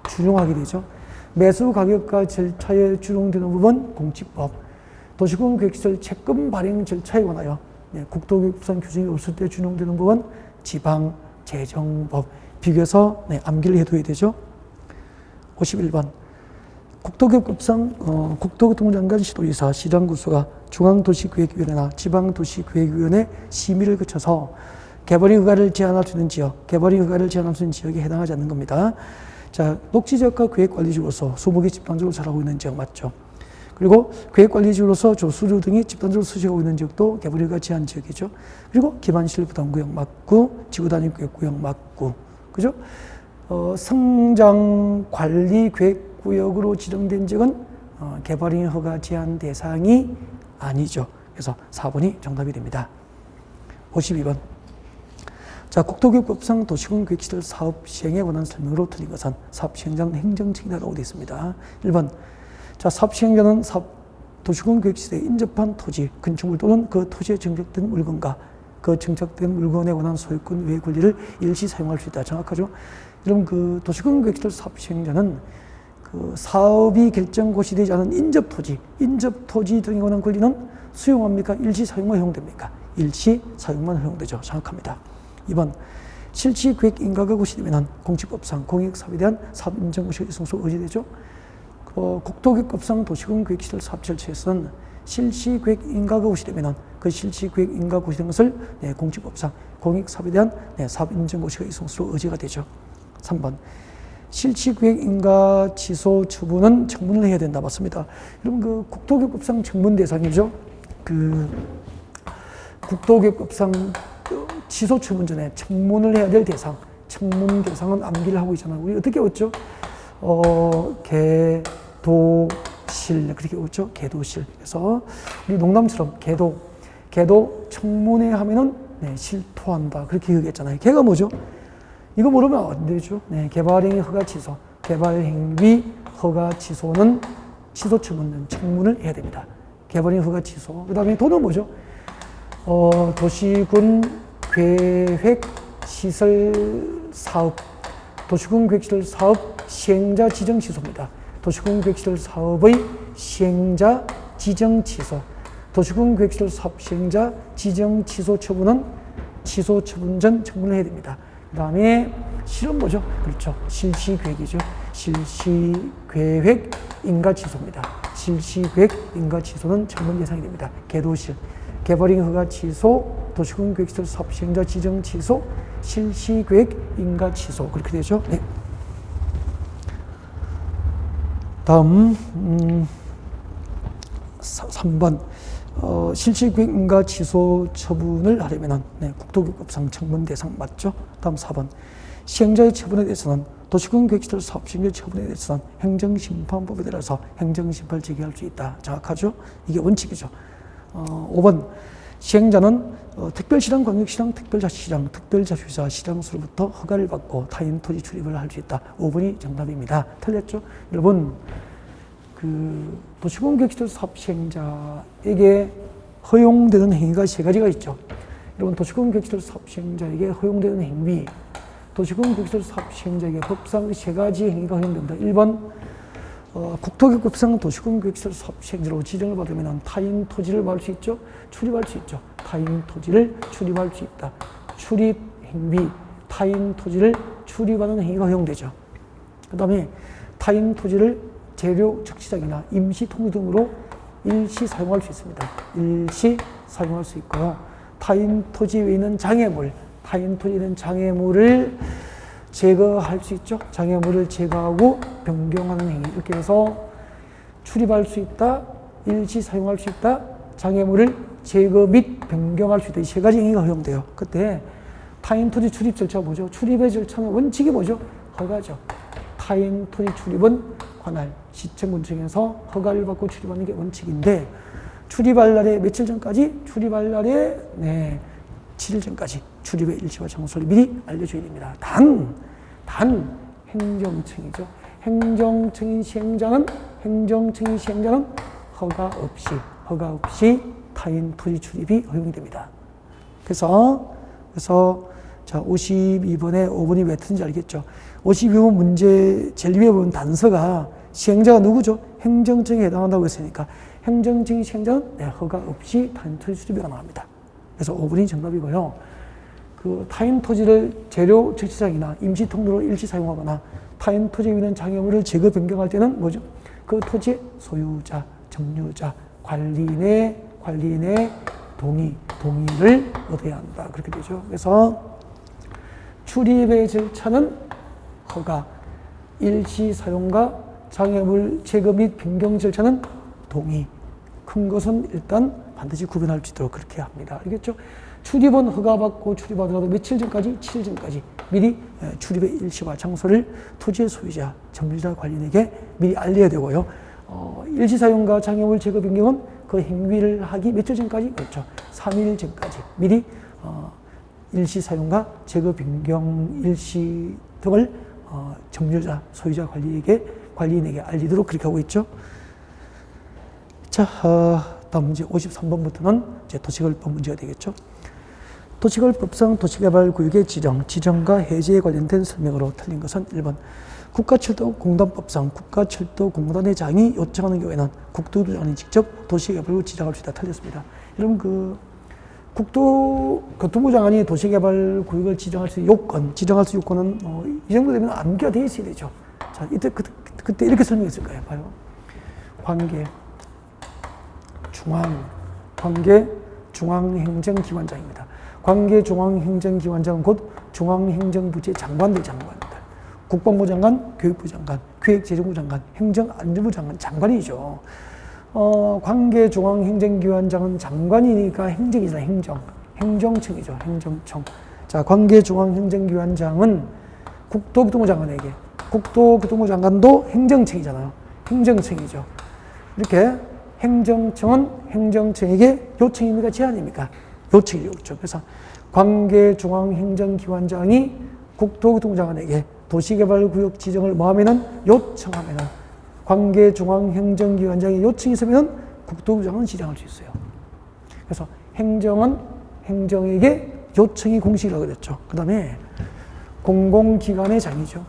준용하게 되죠. 매수 가격과 절차에 준용되는 부분 공치법, 도시공유계획시설 채권 발행 절차에 관하여 국토교육법상 규정이 없을 때 준용되는 부분 지방재정법. 비교해서 암기를 해둬야 되죠. 51번 국토교육법상 국토교통장관 시도지사 시장군수가 중앙도시계획위원회나 지방도시계획위원회 심의를 거쳐서 개발의 허가를 제한할 수 있는 지역, 개발의 허가를 제한할 수 있는 지역에 해당하지 않는 겁니다. 자, 녹지지역과 계획관리지구로서 수목이 집단적으로 자라고 있는 지역 맞죠? 그리고 계획관리지구로서 조수류 등이 집단적으로 수식하고 있는 지역도 개발의 허가 제한 지역이죠. 그리고 기반시설부담구역 맞고, 지구단위구역 맞고, 그죠? 성장관리계획구역으로 지정된 지역은 개발의 허가 제한 대상이 아니죠. 그래서 4번이 정답이 됩니다. 52번. 자, 국토교육법상 도시공유계획시설 사업 시행에 관한 설명으로 틀린 것은 사업 시행자는 행정청이라고 되어 있습니다. 1번. 자, 사업 시행자는 도시공유계획시설에 인접한 토지, 건축물 또는 그 토지에 정착된 물건과 그 정착된 물건에 관한 소유권 외 권리를 일시 사용할 수 있다. 정확하죠? 여러분, 도시공유계획시설 사업 시행자는 사업이 결정 고시되지 않은 인접 토지 등에 관한 권리는 수용합니까? 일시 사용만 허용됩니까? 일시 사용만 허용되죠. 정확합니다. 2번. 실시계획 인가가 고시되면 공치법상 공익사업에 대한 사업 인정 고시가 이성수 의지되죠. 국토교육법상 도시공유계획시설 사업 절차에서는 실시계획 인가가 고시되면 그 실시계획 인가 고시된 것을 공치법상 공익사업에 대한 사업 인정 고시가 이성수로 의지가 되죠. 3번. 실시계획 인가 취소 처분은 청문을 해야 된다. 맞습니다. 여러분, 국토교육법상 청문 대상이죠. 국토교육법상 취소 처분 전에 청문을 해야 될 대상, 청문 대상은 암기를 하고 있잖아요. 우리 어떻게 외웠죠? 개도실, 그렇게 외웠죠? 개도실. 그래서 우리 농담처럼 개도 청문회 하면은 실토한다. 그렇게 얘기했잖아요. 개가 뭐죠? 이거 모르면 안 되죠. 개발행위 허가 취소, 개발행위 허가 취소는 취소 처분은 청문을 해야 됩니다. 개발행위 허가 취소. 그 다음에 도는 뭐죠? 도시군 계획 시설 사업, 도시군 계획시설 사업 시행자 지정 취소입니다. 도시군 계획시설 사업의 시행자 지정 취소, 도시군 계획시설 사업 시행자 지정 취소 처분은 취소 처분 전 청문을 해야 됩니다. 그 다음에 실은 뭐죠? 그렇죠. 실시계획이죠. 실시계획 인가 취소입니다. 실시계획 인가 취소는 청문 대상이 됩니다. 개도시, 개발인 허가 취소, 도시군 계획시설 사업 시행자 지정 취소, 실시계획 인가 취소 그렇게 되죠. 네. 다음 3번 실시계획 인가 취소 처분을 하려면 국토교육법상 청문 대상 맞죠? 다음 4번 시행자의 처분에 대해서는 도시군 계획시설 사업 시행자 처분에 대해서는 행정심판법에 따라서 행정심판을 제기할 수 있다. 정확하죠? 이게 원칙이죠. 5번 시행자는 특별시랑 광역시랑 특별자치시랑 특별자치사 시장수로부터 허가를 받고 타인 토지 출입을 할 수 있다. 5번이 정답입니다. 틀렸죠? 여러분 도시군 계획시설 사업 시행자에게 허용되는 행위가 세 가지가 있죠. 여러분 도시군 계획시설 사업 시행자에게 허용되는 행위, 도시군 계획시설 사업 시행자에게 법상 세 가지 행위가 허용된다. 1번 국토교육법상 도시군 계획시설 사업 시행자로 지정을 받으면 타인 토지를 받을 수 있죠. 출입할 수 있죠. 타인 토지를 출입할 수 있다. 출입 행위, 타인 토지를 출입하는 행위가 허용되죠. 그 다음에 타인 토지를 재료 적시장이나 임시 통로 등으로 일시 사용할 수 있습니다. 일시 사용할 수 있고요. 타인 토지 외에 있는 장애물, 타인 토지에 있는 장애물을 제거할 수 있죠. 장애물을 제거하고 변경하는 행위. 이렇게 해서 출입할 수 있다, 일시 사용할 수 있다, 장애물을 제거 및 변경할 수 있다. 이 세 가지 행위가 허용돼요. 그때 타인 토지 출입 절차가 뭐죠? 출입의 절차는 원칙이 뭐죠? 허가죠. 타인 토지 출입은 관할, 시청군청에서 허가를 받고 출입하는 게 원칙인데 출입할 날에 며칠 전까지? 출입할 날에 7일 전까지 출입의 일시와 장소를 미리 알려줘야 됩니다. 단 행정청이죠. 행정청인 시행자는 허가 없이 타인 토지 출입이 허용이 됩니다. 그래서 자 52번에 5번이 왜 틀린지 알겠죠? 52번 문제 제일 위에 보면 단서가 시행자가 누구죠? 행정청에 해당한다고 했으니까 행정청이 시행자는 허가 없이 타인 토지 출입이 가능합니다. 그래서 5번이 정답이고요. 타인 토지를 재료 적시장이나 임시 통로로 일시 사용하거나 타인 토지에 있는 장애물을 제거 변경할 때는 뭐죠? 그 토지의 소유자, 점유자, 관리인의 동의를 얻어야 한다. 그렇게 되죠. 그래서 출입의 절차는 허가, 일시 사용과 장애물 제거 및 변경 절차는 동의. 큰 것은 일단 반드시 구분할 수 있도록 그렇게 합니다. 알겠죠? 출입은 허가받고 출입하더라도 며칠 전까지? 7일 전까지 미리 출입의 일시와 장소를 토지의 소유자, 점유자, 관리인에게 미리 알려야 되고요. 일시 사용과 장애물 제거 변경은 그 행위를 하기 며칠 전까지? 그렇죠. 3일 전까지 미리 일시 사용과 제거 변경 일시 등을 점유자, 소유자, 관리인에게 알리도록 그렇게 하고 있죠. 자, 다음 문제 53번부터는 이제 도시개발법 문제가 되겠죠. 도시개발법상 도시개발구역의 지정과 해제에 관련된 설명으로 틀린 것은 1번 국가철도공단법상 국가철도공단의 장이 요청하는 경우에는 국토교통부장이 직접 도시개발구역을 지정할 수 있다. 틀렸습니다. 여러분 국토교통부 장관이 도시개발구역을 지정할 수 있는 요건은 이 정도 되면 암기가 되어 있어야 되죠. 자, 그때 이렇게 설명했을 거예요. 봐요. 관계 중앙행정기관장입니다. 관계 중앙행정기관장은 곧 중앙행정부처의 장관들. 국방부 장관, 교육부 장관, 기획재정부 장관, 행정안전부 장관, 장관이죠. 관계 중앙행정기관장은 장관이니까 행정이잖아요. 행정청이죠. 행정청. 자, 관계 중앙행정기관장은 국토교통부 장관에게, 국토교통부 장관도 행정청이잖아요. 행정청이죠. 이렇게 행정청은 행정청에게 요청입니까? 제안입니까? 요청이죠. 그래서 관계중앙행정기관장이 국토교통부 장관에게 도시개발구역 지정을 뭐하면은 요청하면은 관계중앙행정기관장의 요청이 있으면은 국토교통부 장관은 지정할 수 있어요. 그래서 행정은 행정에게 요청이 공식이라고 그랬죠. 그 다음에 공공기관의 장이죠.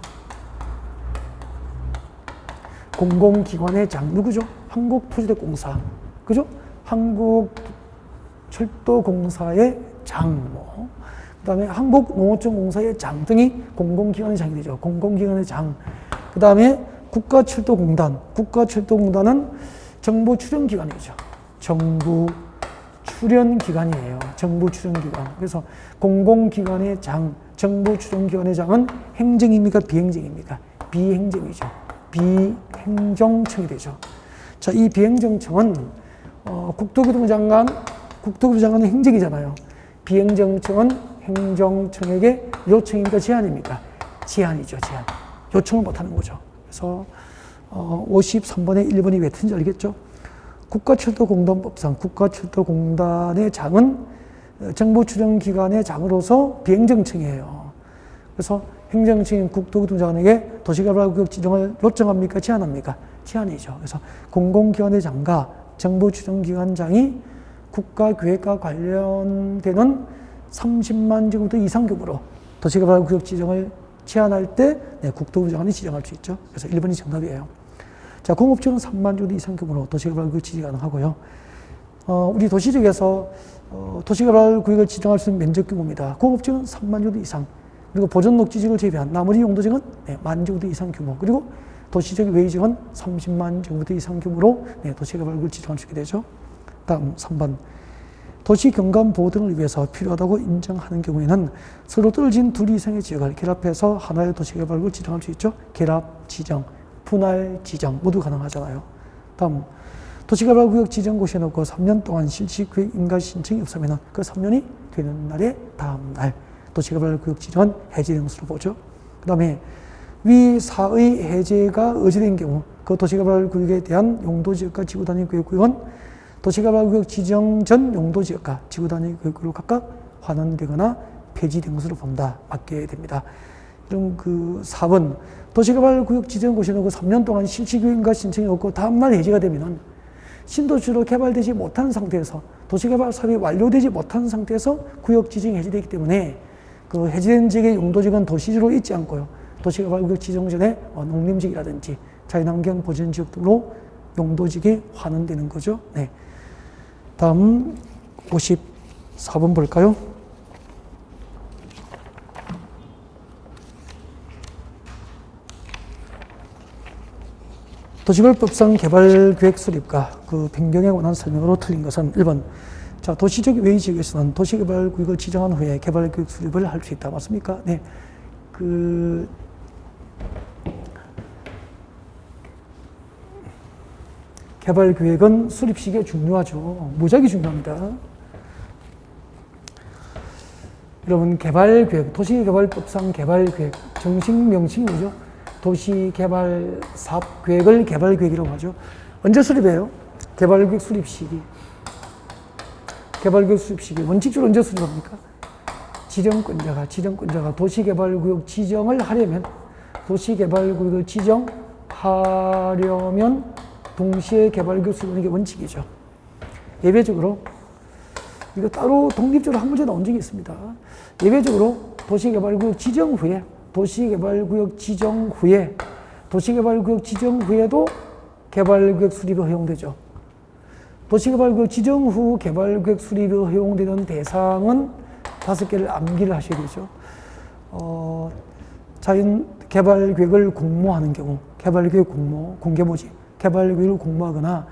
공공기관의 장 누구죠? 한국토지대공사, 그죠? 한국철도공사의 장, 그 다음에 한국농어촌공사의 장 등이 공공기관의 장이 되죠. 공공기관의 장. 그 다음에 국가철도공단은 정부 출연 기관이죠. 정부 출연 기관이에요. 정부 출연 기관. 그래서 공공기관의 장, 정부 출연 기관의 장은 행정입니까? 비행정입니까? 비행정이죠. 비행정청이 되죠. 자, 이 비행정청은 국토교통부 장관은 행정이잖아요. 비행정청은 행정청에게 요청입니까? 제안입니까? 제안이죠. 제안. 요청을 못하는 거죠. 그래서 53번에 1번이 왜 틀린지 알겠죠? 국가철도공단법상 국가철도공단의 장은 정부 출연기관의 장으로서 비행정청이에요. 그래서 행정청인 국토교통부 장관에게 도시개발구역 지정을 요청합니까? 제안합니까? 제안이죠. 그래서 공공기관의 장과 정부 출연기관장이 국가계획과 관련되는 30만 제곱미터 이상 규모로 도시개발구역 지정을 제안할 때 국토부 장관이 지정할 수 있죠. 그래서 1번이 정답이에요. 자, 공업지역은 3만 제곱미터 이상 규모로 도시개발구역 지정이 가능하고요. 우리 도시지역에서 도시개발구역을 지정할 수 있는 면적 규모입니다. 공업지역은 3만 제곱미터 이상, 그리고 보존녹지지역을 제외한 나머지 용도지역은 1만 제곱미터 이상 규모, 그리고 도시적 외지역은 30만 제곱미터 이상 규모로 도시개발구역을 지정할 수 있게 되죠. 다음 3번. 도시 경관보호 등을 위해서 필요하다고 인정하는 경우에는 서로 떨어진 둘 이상의 지역을 결합해서 하나의 도시개발구역을 지정할 수 있죠. 결합 지정, 분할 지정 모두 가능하잖아요. 다음, 도시개발구역 지정 고시해 놓고 3년 동안 실시계획 인가 신청이 없으면 그 3년이 되는 날의 다음 날 도시개발구역 지정은 해제된 것으로 보죠. 그 다음에 위 사의 해제가 의제된 경우 그 도시개발구역에 대한 용도지역과 지구단위 구역구역은 도시개발구역 지정 전 용도지역과 지구단위 구역구역으로 각각 환원되거나 폐지된 것으로 본다. 맞게 됩니다. 그럼 그 4번 도시개발구역 지정 고시해놓고 3년 동안 실시계획인가 신청이 없고 다음날 해제가 되면은 신도시로 개발되지 못한 상태에서 도시개발 사업이 완료되지 못한 상태에서 구역 지정이 해제되기 때문에 그 해제된 지역의 용도지역은 도시지로 있지 않고요. 도시개발구역 지정 전에 농림지역이라든지 자연환경 보전지역 등으로 용도지역이 환원되는 거죠. 네. 다음 54번 볼까요? 도시개발법상 개발계획 수립과 그 변경에 관한 설명으로 틀린 것은 1번. 자, 도시적 외지역에서는 도시개발구역을 지정한 후에 개발계획 수립을 할 수 있다. 맞습니까? 네. 개발계획은 수립 시기에 중요하죠. 무지하게 중요합니다. 여러분, 개발계획, 도시개발법상 개발계획, 정식 명칭이 뭐죠? 도시개발사업계획을 개발계획이라고 하죠. 언제 수립해요? 개발계획 수립 시기. 개발계획 수립 시기. 원칙적으로 언제 수립합니까? 지정권자가 도시개발구역 지정을 하려면, 도시개발구역을 지정하려면 동시에 개발구역 수립하는 게 원칙이죠. 예외적으로, 이거 따로 독립적으로 한 문제 나온 적이 있습니다. 예외적으로 도시개발구역 지정 후에 도시개발구역 지정 후에도 개발구역 수립이 허용되죠. 도시개발구역 지정 후 개발구역 수립이 허용되는 대상은 5개를 암기를 하셔야 되죠. 자연 개발계획을 공모하는 경우, 개발계획 공모, 공개모집, 개발계획을 공모하거나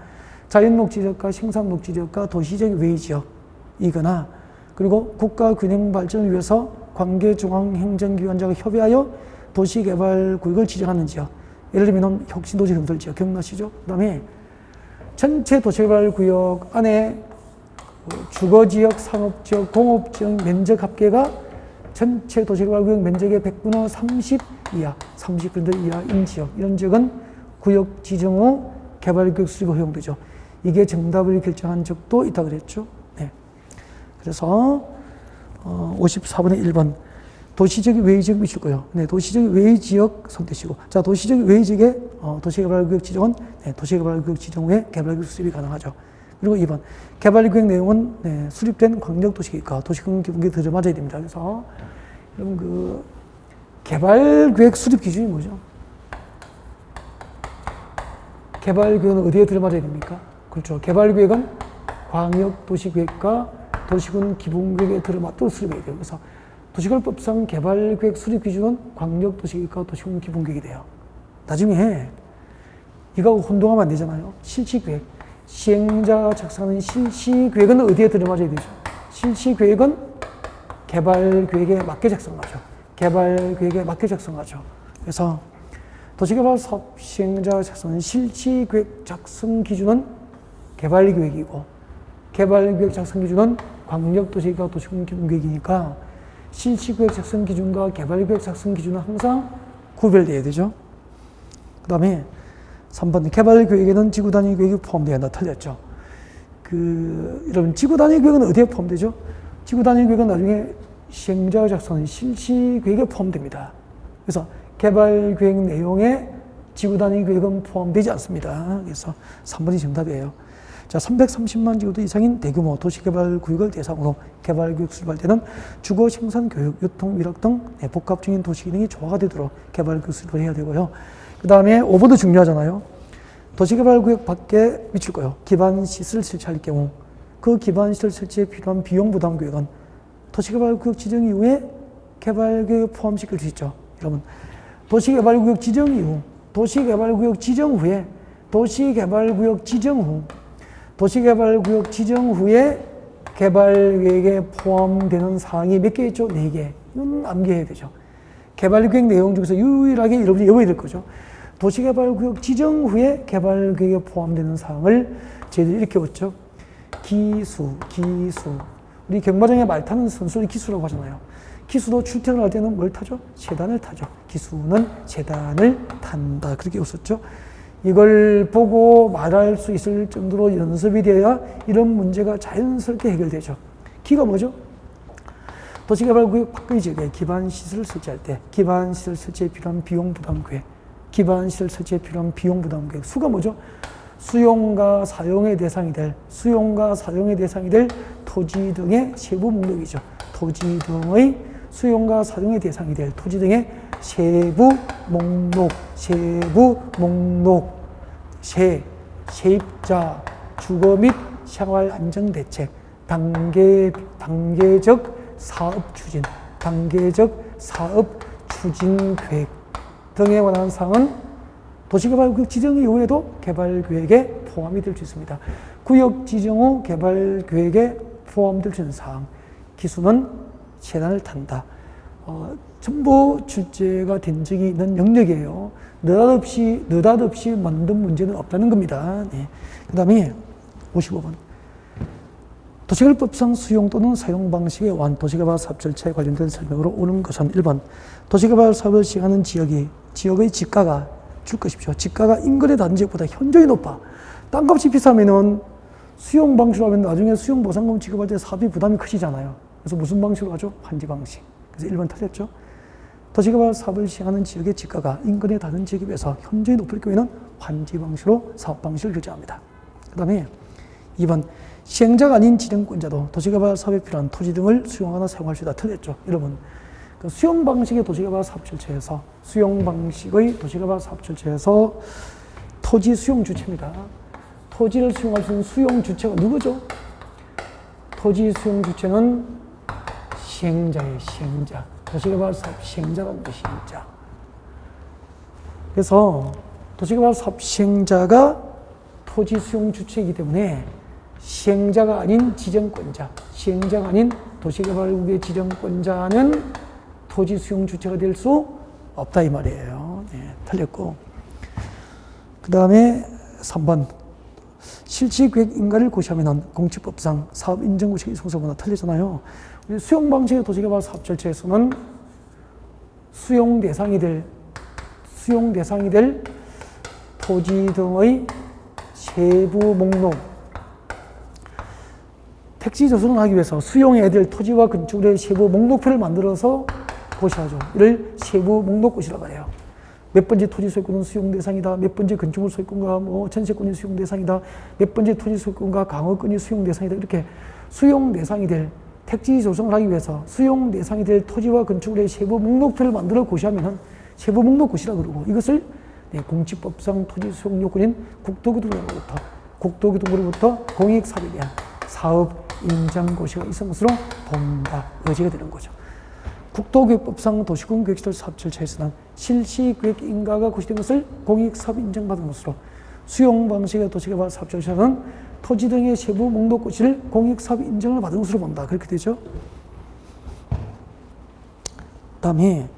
자연녹지지역과 생산녹지지역과 도시적 외지역이거나 그리고 국가 균형 발전을 위해서 관계중앙행정기관장과 협의하여 도시개발구역을 지정하는 지역. 예를 들면 혁신도시 건설지역 기억나시죠? 그 다음에 전체 도시개발구역 안에 주거지역, 산업지역, 공업지역 면적 합계가 전체 도시개발구역 면적의 100분의 30 이하, 30% 이하인 지역, 이런 지역은 구역 지정 후 개발구역 수립이 허용되죠. 이게 정답을 결정한 적도 있다 그랬죠. 네. 그래서 54번의 1번 도시적 외지역 미칠 거예요. 네, 도시적 외지역 선택시고, 자, 도시적 외지역의 도시개발구역 지정은 도시개발구역 지정 후에 개발구역 수립이 가능하죠. 그리고 2번 개발구역 내용은 수립된 광역도시계획과 도시공기분계에 들어맞아야 됩니다. 그래서 여러분 그 개발구역 수립 기준이 뭐죠? 개발구역은 어디에 들어맞아야 됩니까? 그렇죠. 개발구역은 광역도시계획과 도시군 기본계획에 들어맞도록 수립해야 돼요. 그래서 도시개발법상 개발계획 수립 기준은 광역도시계획과 도시군 기본계획이 돼요. 나중에 이거하고 혼동하면 안 되잖아요. 실시계획. 시행자가 작성하는 실시계획은 어디에 들어맞아야 되죠? 실시계획은 개발계획에 맞게 작성하죠. 개발계획에 맞게 작성하죠. 그래서 도시개발사업 시행자가 작성하는 실시계획 작성 기준은 개발계획이고 개발계획 작성 기준은 광역도시계획과 도시공기계획이니까 실시계획 작성 기준과 개발계획 작성 기준은 항상 구별되어야 되죠. 그 다음에 3번 개발계획에는 지구단위 계획이 포함되어 있다. 틀렸죠. 여러분 지구단위 계획은 어디에 포함되죠? 지구단위 계획은 나중에 시행자가 작성하는 실시계획에 포함됩니다. 그래서 개발계획 내용에 지구단위 계획은 포함되지 않습니다. 그래서 3번이 정답이에요. 자, 330만 지구도 이상인 대규모 도시개발구역을 대상으로 개발구역 수립할 때는 주거, 생산, 교육, 유통, 위력 등 복합적인 도시 기능이 조화가 되도록 개발구역 수립을 해야 되고요. 그 다음에 5번도 중요하잖아요. 도시개발구역 밖에 위치고요. 기반시설 설치할 경우 그 기반시설 설치에 필요한 비용 부담 계획은 도시개발구역 지정 이후에 개발계획에 포함시킬 수 있죠. 여러분, 도시개발구역 지정 이후, 도시개발구역 지정 후에, 도시개발구역 지정 후에 개발계획에 포함되는 사항이 몇 개 있죠? 4개. 이건 암기해야 되죠. 개발계획 내용 중에서 유일하게 여러분이 외워야 될 거죠. 도시개발구역 지정 후에 개발계획에 포함되는 사항을 저희들이 이렇게 외웠죠. 기수. 우리 경마장에 말 타는 선수를 기수라고 하잖아요. 기수도 출퇴근을 할 때는 뭘 타죠? 재단을 타죠. 기수는 재단을 탄다. 그렇게 웃었죠. 이걸 보고 말할 수 있을 정도로 연습이 되어야 이런 문제가 자연스럽게 해결되죠. 기가 뭐죠? 도시개발구역 밖의 지역에 기반시설을 설치할 때 기반시설 설치에 필요한 비용 부담 계획, 기반시설 설치에 필요한 비용 부담 계획. 수가 뭐죠? 수용과 사용의 대상이 될 토지 등의 세부 목록이죠. 토지 등의 수용과 사용의 대상이 될 토지 등의 세부 목록, 세입자, 주거 및 생활 안정 대책, 단계적 사업 추진 계획 등에 관한 사항은 도시개발구역 지정 이후에도 개발계획에 포함이 될 수 있습니다. 구역 지정 후 개발계획에 포함될 수 있는 사항, 기수는 재단을 탄다. 전부 출제가 된 적이 있는 영역이에요. 느닷없이 만든 문제는 없다는 겁니다. 네. 그 다음에 55번. 도시개발법상 수용 또는 사용 방식의 도시개발 사업 절차에 관련된 설명으로 오는 것은 1번. 도시개발 사업을 시행하는 지역의 지가가 줄 것이죠. 지가가 인근의 다른 지역보다 현저히 높아. 땅값이 비싸면은 수용 방식으로 하면 나중에 수용 보상금 지급할 때 사업이 부담이 크시잖아요. 그래서 무슨 방식으로 하죠? 환지 방식. 그래서 1번 틀렸죠. 도시개발 사업을 시행하는 지역의 지가가 인근의 다른 지역에 비해서 현저히 높을 경우에는 환지 방식으로 사업 방식을 결정합니다. 그 다음에 2번. 시행자가 아닌 지정권자도 도시개발 사업에 필요한 토지 등을 수용하거나 사용할 수 있다. 틀렸죠. 여러분, 그 수용 방식의 도시개발 사업 절차에서 토지 수용 주체입니다. 토지를 수용할 수 있는 수용 주체가 누구죠? 토지 수용 주체는 시행자예요. 시행자. 도시개발 사업 시행자가 누구 시행자. 그래서 도시개발 사업 시행자가 토지 수용 주체이기 때문에 시행자가 아닌 도시개발국의 지정권자는 토지 수용 주체가 될 수 없다 이 말이에요. 네, 틀렸고. 그 다음에 3번. 실시계획 인가를 고시하면 공시법상 사업 인정구식이 성사보다 틀리잖아요. 수용 방식의 도시개발 사업 절차에서는 수용 대상이 될 토지 등의 세부 목록, 택지 조성을 하기 위해서 수용해야 될 토지와 건축물의 세부 목록표를 만들어서 고시하죠. 이를 세부 목록고시라고 해요. 몇 번째 토지 소유권은 수용 대상이다. 몇 번째 건축물 소유권과 전세권이 수용 대상이다. 몇 번째 토지 소유권과 강허권이 수용 대상이다. 이렇게 수용 대상이 될 택지 조성을 하기 위해서 수용 대상이 될 토지와 건축물의 세부 목록표를 만들어 고시하면 세부 목록고시라고 그러고 이것을 공지법상 토지 수용 요건인 국토교통부로부터 공익사업에 대한 사업 인정고시가 있은 것으로 본다. 의지가 되는 거죠. 국토교육법상 도시군계획시설 사업 절차에서는 실시계획 인가가 고시된 것을 공익사업 인정받은 것으로 수용 방식의 도시개발 사업 절차는 토지 등의 세부 목록 고시를 공익사업 인정을 받은 것으로 본다. 그렇게 되죠. 다음에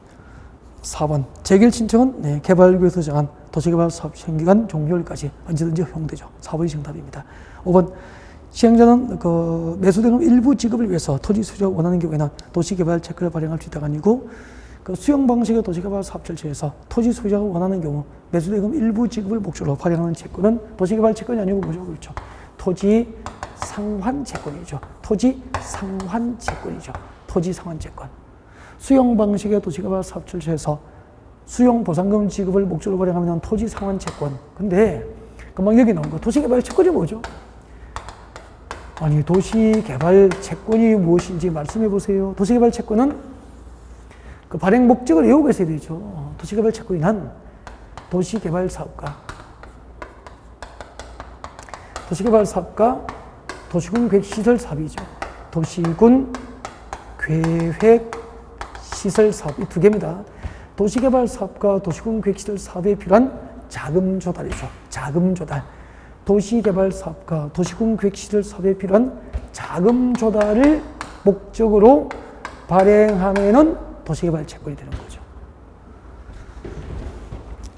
4번 재결 신청은 개발구에서 정한 도시개발 사업 시행기간 종료일까지 언제든지 허용되죠. 4번이 정답입니다. 5번 시행자는 그 매수대금 일부 지급을 위해서 토지 수요자가 원하는 경우에는 도시개발 채권을 발행할 수 있다가 아니고 그 수용 방식의 도시개발 사업 절차에서 토지 소유자가 원하는 경우 매수대금 일부 지급을 목적으로 발행하는 채권은 도시개발 채권이 아니고 뭐죠? 그렇죠. 토지 상환 채권이죠. 토지 상환 채권이죠. 토지 상환 채권. 수용 방식의 도시개발 사업 절차에서 수용 보상금 지급을 목적으로 발행하면 토지 상환 채권. 근데 금방 여기 나온 거 도시개발 채권이 뭐죠? 아니 도시개발 채권이 무엇인지 말씀해 보세요. 도시개발 채권은 그 발행 목적을 외우고 있어야 되죠. 도시개발 채권이 난 도시개발 사업가, 도시개발 사업가, 도시군 계획시설 사업이죠. 도시군 계획 시설 사업 이 두 개입니다. 도시개발 사업과 도시군 계획시설 사업에 필요한 자금 조달이죠. 자금 조달. 도시개발 사업과 도시군 계획시설 사업에 필요한 자금 조달을 목적으로 발행하면은 도시개발 채권이 되는 거죠.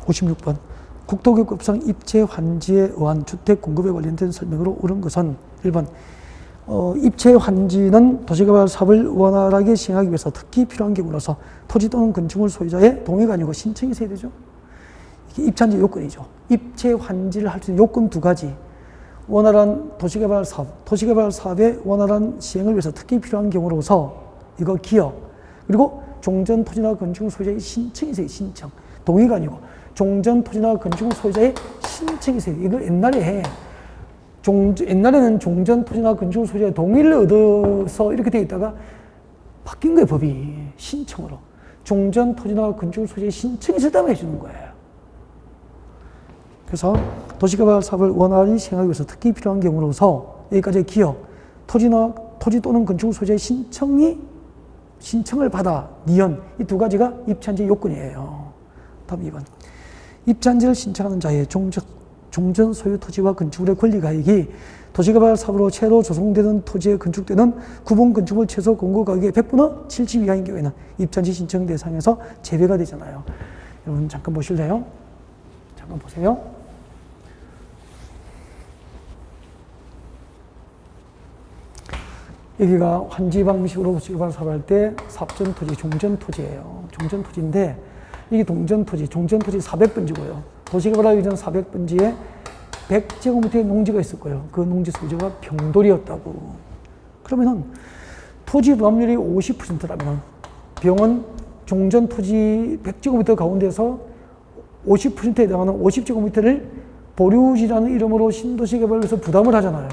56번 국토교육법상 입체 환지에 의한 주택 공급에 관련된 설명으로 옳은 것은 1번 입체 환지는 도시개발 사업을 원활하게 시행하기 위해서 특히 필요한 경우로서 토지 또는 건축물 소유자의 동의가 아니고 신청이 있어야 되죠. 이게 입체환지 요건이죠. 입체 환지를 할 수 있는 요건 두 가지. 원활한 도시개발 사업, 도시개발 사업의 원활한 시행을 위해서 특히 필요한 경우로서 이거 기업, 그리고 종전 토지나 건축물 소유자의 신청이 있어요. 신청. 동의가 아니고 종전 토지나 건축물 소유자의 신청이 있어요. 이거 옛날에는 종전 토지나 건축물 소유자의 동의를 얻어서 이렇게 되어 있다가 바뀐 거예요. 법이. 신청으로. 종전 토지나 건축물 소유자의 신청이 있었다면 해주는 거예요. 그래서 도시개발 사업을 원활히 시행하기 위해서 특히 필요한 경우로서 여기까지 기업, 토지 또는 건축물 소유자의 신청을 받아 니은 이 두 가지가 입체환지 요건이에요. 다음 2번 입체환지를 신청하는 자의 종전 소유 토지와 건축물의 권리가액이 도시개발 사업으로 새로 조성되는 토지에 건축되는 구분 건축물 최소 공고 가격의 100분의 70 이하인 경우에는 입체환지 신청 대상에서 제외가 되잖아요. 여러분 잠깐 보실래요? 잠깐 보세요. 여기가 환지 방식으로 도시개발 사업할 때 사업전 토지, 종전 토지예요. 종전 토지인데 이게 동전 토지, 종전 토지 400번지고요. 도시개발하기 전 400번지에 100제곱미터의 농지가 있을 거예요. 그 농지 소유자가 병돌이었다고. 그러면은 토지 부담률이 50%라면 병은 종전 토지 100제곱미터 가운데서 50%에 해당하는 50제곱미터를 보류지라는 이름으로 신도시 개발을 위해서 부담을 하잖아요.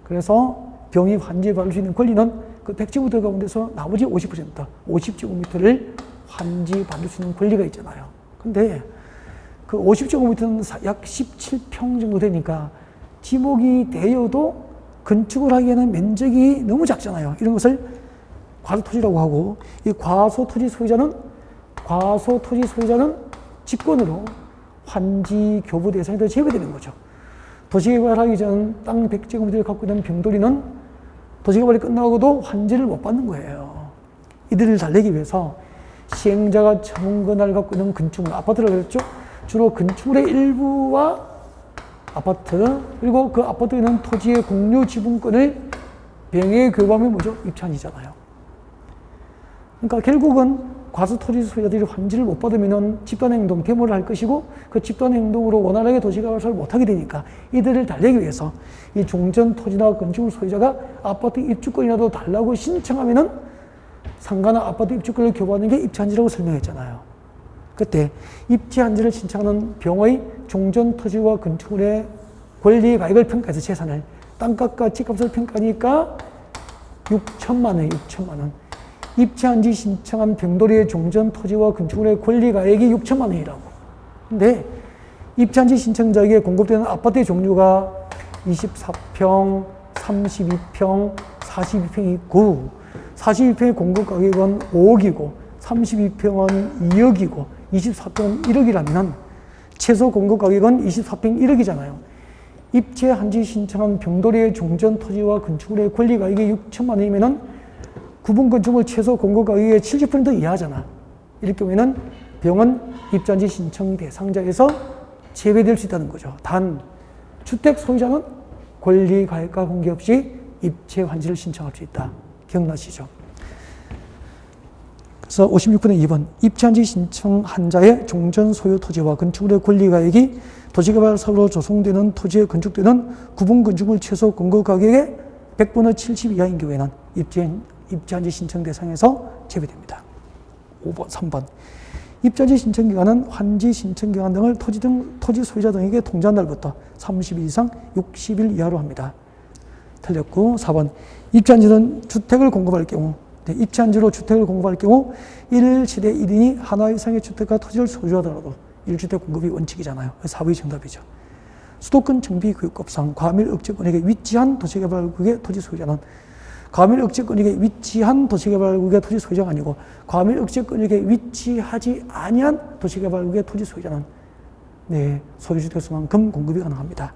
그래서 병이 환지에 받을 수 있는 권리는 그 100제곱미터 가운데서 나머지 50제곱미터를 환지 받을 수 있는 권리가 있잖아요. 근데 그 50제곱미터는 약 17평 정도 되니까 지목이 되어도 건축을 하기에는 면적이 너무 작잖아요. 이런 것을 과소토지라고 하고, 이 과소토지 소유자는 직권으로 환지 교부 대상에서 제외되는 거죠. 도시개발하기 전 땅 100제곱미터를 갖고 있는 병돌이는 도시개발이 끝나고도 환지를 못 받는 거예요. 이들을 달래기 위해서 시행자가 정권을 갖고 있는 건축물, 아파트라고 그랬죠? 주로 건축물의 일부와 아파트, 그리고 그 아파트에 있는 토지의 공유 지분권을 병에 교부하면 뭐죠? 입체환지잖아요. 그러니까 결국은 과소토지 소유자들이 환지를 못 받으면 집단행동, 데모를 할 것이고 그 집단행동으로 원활하게 도시개발을 못하게 되니까 이들을 달래기 위해서 이 종전 토지나 건축물 소유자가 아파트 입주권이라도 달라고 신청하면은 상가나 아파트 입주권을 교부하는 게 입체환지라고 설명했잖아요. 그때 입체환지를 신청하는 병의 종전 토지와 건축물의 권리 가액을 평가해서 재산을 땅값과 집값을 평가하니까 6천만 원이에요. 6천만 원. 입체환지 신청한 병돌이의 종전 토지와 건축물의 권리 가액이 6천만 원이라고. 근데 입체환지 신청자에게 공급되는 아파트의 종류가 24평, 32평, 42평이 있고 42평의 공급 가격은 5억이고 32평은 2억이고 24평은 1억이라면 최소 공급 가격은 24평 1억이잖아요. 입체 한지 신청한 병돌이의 종전 토지와 건축물의 권리 가격이 6천만 원이면은 구분 건축물 최소 공급 가격의 70% 이하잖아. 이럴 경우에는 병은 입체 한지 신청 대상자에서 제외될 수 있다는 거죠. 단 주택 소유자는 권리 가액과 관계없이 입체 환지를 신청할 수 있다. 기억나시죠? 그래서 56분의 2번 입체 환지 신청한 자의 종전 소유 토지와 건축물의 권리 가액이 도시개발사업으로 조성되는 토지에 건축되는 구분 건축물 최소 공급 가격의 100분의 70 이하인 경우에는 입체 환지 신청 대상에서 제외됩니다. 5번, 3번 입자지 신청 기간은 환지 신청 기간 등을 토지 소유자 등에게 통지한 날부터 30일 이상 60일 이하로 합니다. 틀렸고 4번 입자지는 주택을 공급할 경우 입자지로 주택을 공급할 경우 1세대 1인이 하나 이상의 주택과 토지를 소유하더라도 1주택 공급이 원칙이잖아요. 4번이 정답이죠. 수도권 정비교육법상 과밀 억제권역에 위치한 도시개발국의 토지 소유자는 과밀 억제권역에 위치한 도시개발국의 토지 소유자가 아니고 과밀 억제권역에 위치하지 아니한 도시개발국의 토지 소유자는 소유주택 수만큼 공급이 가능합니다.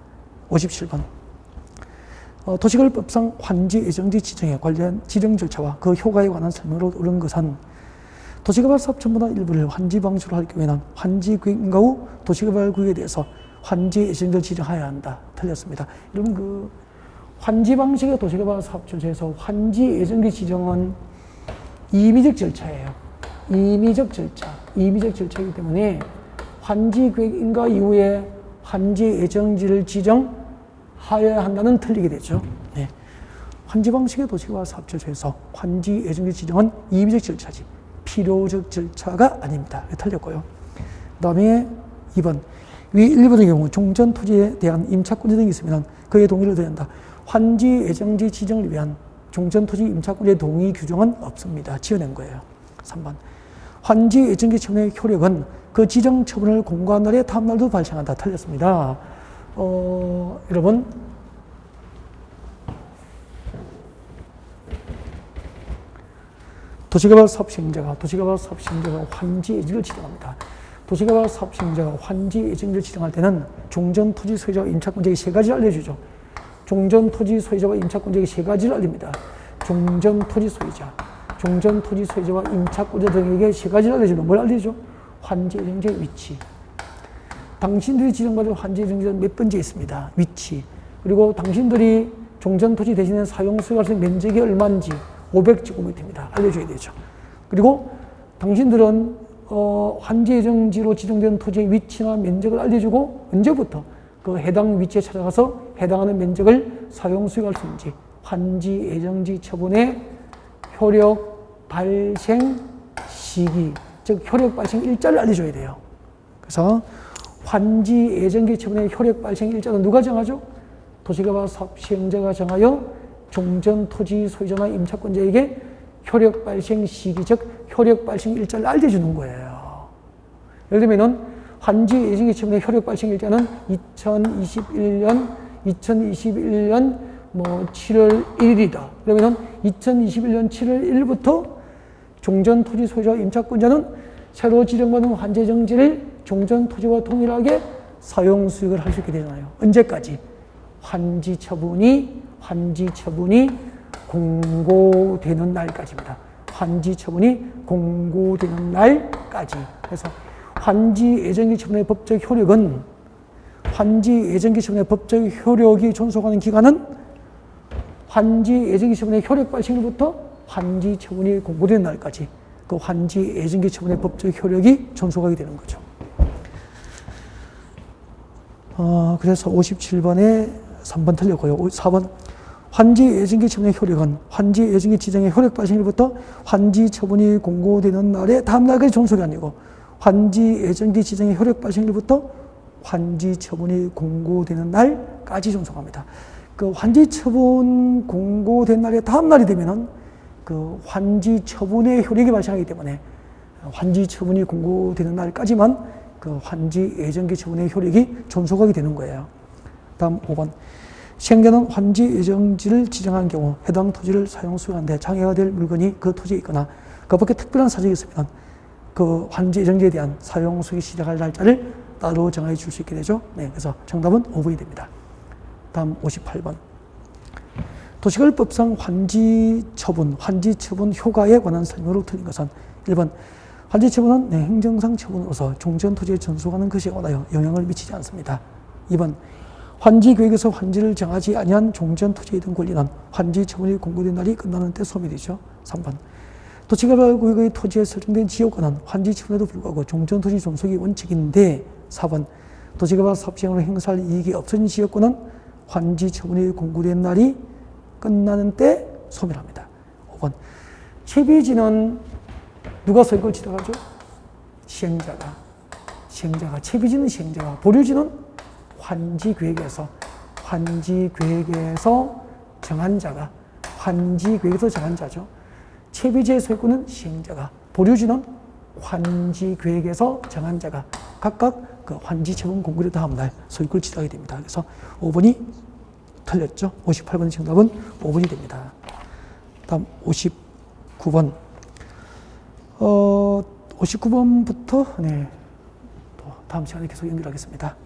57번 도시개발법상 환지 예정지 지정에 관련 지정 절차와 그 효과에 관한 설명으로 옳은 것은 도시개발 사업 전부나 일부를 환지 방식으로 할 경우에는 환지 구획인가 후 도시개발국에 대해서 환지 예정지를 지정해야 한다. 틀렸습니다. 여러분 환지 방식의 도시개발 사업 절차에서 환지 예정지 지정은 임의적 절차예요. 임의적 절차이기 때문에 환지 계획 인가 이후에 환지 예정지를 지정하여야 한다는 틀리게 되죠. 네. 환지 방식의 도시개발 사업 절차에서 환지 예정지 지정은 임의적 절차지 필요적 절차가 아닙니다. 틀렸고요. 그 다음에 2번 위 1번의 경우 종전 토지에 대한 임차권자 등이 있으면 그의 동의를 드려야 한다. 환지 예정지 지정을 위한 종전토지 임차권의 동의 규정은 없습니다. 지어낸 거예요. 3번 환지 예정지 처분의 효력은 그 지정 처분을 공고한 날의 다음 날도 발생한다. 틀렸습니다. 여러분 도시개발 사업 시행자가 환지 예정지를 지정합니다. 도시개발 사업 시행자가 환지 예정지를 지정할 때는 종전토지 소유자와 임차권자에게 세 가지를 알려주죠. 종전토지 소유자와 임차권자에게 세 가지를 알립니다. 종전토지 소유자와 임차권자 등에게 세 가지를 알려주는 뭘 알려줘? 환지 예정지의 위치. 당신들이 지정받은 환지 예정지는 몇 번째 있습니다. 위치. 그리고 당신들이 종전토지 대신에 사용 수용할 수 있는 면적이 얼마인지 500제곱미터입니다. 알려줘야 되죠. 그리고 당신들은 환지 예정지로 지정된 토지의 위치나 면적을 알려주고 언제부터 그 해당 위치에 찾아가서 해당하는 면적을 사용 수용할 수 있는지 환지 예정지 처분의 효력 발생 시기, 즉 효력 발생 일자를 알려줘야 돼요. 그래서 환지 예정지 처분의 효력 발생 일자는 누가 정하죠? 도시개발 사업 시행자가 정하여 종전 토지 소유자나 임차권자에게 효력 발생 시기, 즉 효력 발생 일자를 알려주는 거예요. 예를 들면은 환지 예정지 처분의 효력 발생 일자는 2021년 7월 1일이다. 그러면은 2021년 7월 1일부터 종전 토지 소유자와 임차권자는 새로 지정받은 환지 예정지를 종전 토지와 동일하게 사용 수익을 할 수 있게 되잖아요. 언제까지? 환지 처분이 공고되는 날까지입니다. 환지 처분이 공고되는 날까지. 그래서 환지 예정지 처분의 법적 효력은 존속하는 기간은 환지 예정지 처분의 효력 발생일부터 환지 처분이 공고되는 날까지 그 환지 예정지 처분의 법적 효력이 존속하게 되는 거죠. 그래서 57번에 3번 틀렸고요. 4번 환지 예정지 처분의 효력은 환지 예정지 지정의 효력 발생일부터 환지 처분이 공고되는 날의 다음 날까지 존속이 아니고 환지 예정지 지정의 효력 발생일부터 환지 처분이 공고되는 날까지 존속합니다. 그 환지 처분 공고된 날의 다음 날이 되면은 그 환지 처분의 효력이 발생하기 때문에 환지 처분이 공고되는 날까지만 그 환지 예정지 처분의 효력이 존속하게 되는 거예요. 다음 5번 시행자는 환지 예정지를 지정한 경우 해당 토지를 사용 수용하는데 장애가 될 물건이 그 토지에 있거나 그 밖에 특별한 사정이 있으면 그 환지 예정지에 대한 사용 수익이 시작할 날짜를 따로 정해 줄 수 있게 되죠. 네, 그래서 정답은 5번이 됩니다. 다음 58번. 도시개발법상 환지처분 효과에 관한 설명으로 틀린 것은 1번 환지처분은 행정상 처분으로서 종전 토지에 전속하는 것에 관하여 영향을 미치지 않습니다. 2번 환지계획에서 환지를 정하지 아니한 종전 토지에 든 권리는 환지처분이 공고된 날이 끝나는 때 소멸이죠. 3번 도시개발구역의 토지에 설정된 지역권은 환지처분에도 불구하고 종전 토지 존속이 원칙인데 4번 도시개발 사업 시행으로 행사할 이익이 없어진 지역권은 환지처분이 공고된 날이 끝나는 때 소멸합니다. 5번 채비지는 누가 소유권을 취득하죠? 시행자가 채비지는 시행자가, 보류지는 환지계획에서 정한 자가, 환지계획에서 정한 자죠. 채비지의 소유권은 시행자가, 보류지는 환지계획에서 정한 자가 각각 그 환지처분 공고의 다음 날 소유권을 취득하게 됩니다. 그래서 5번이 틀렸죠. 58번의 정답은 5번이 됩니다. 다음 59번. 59번부터 또 다음 시간에 계속 연결하겠습니다.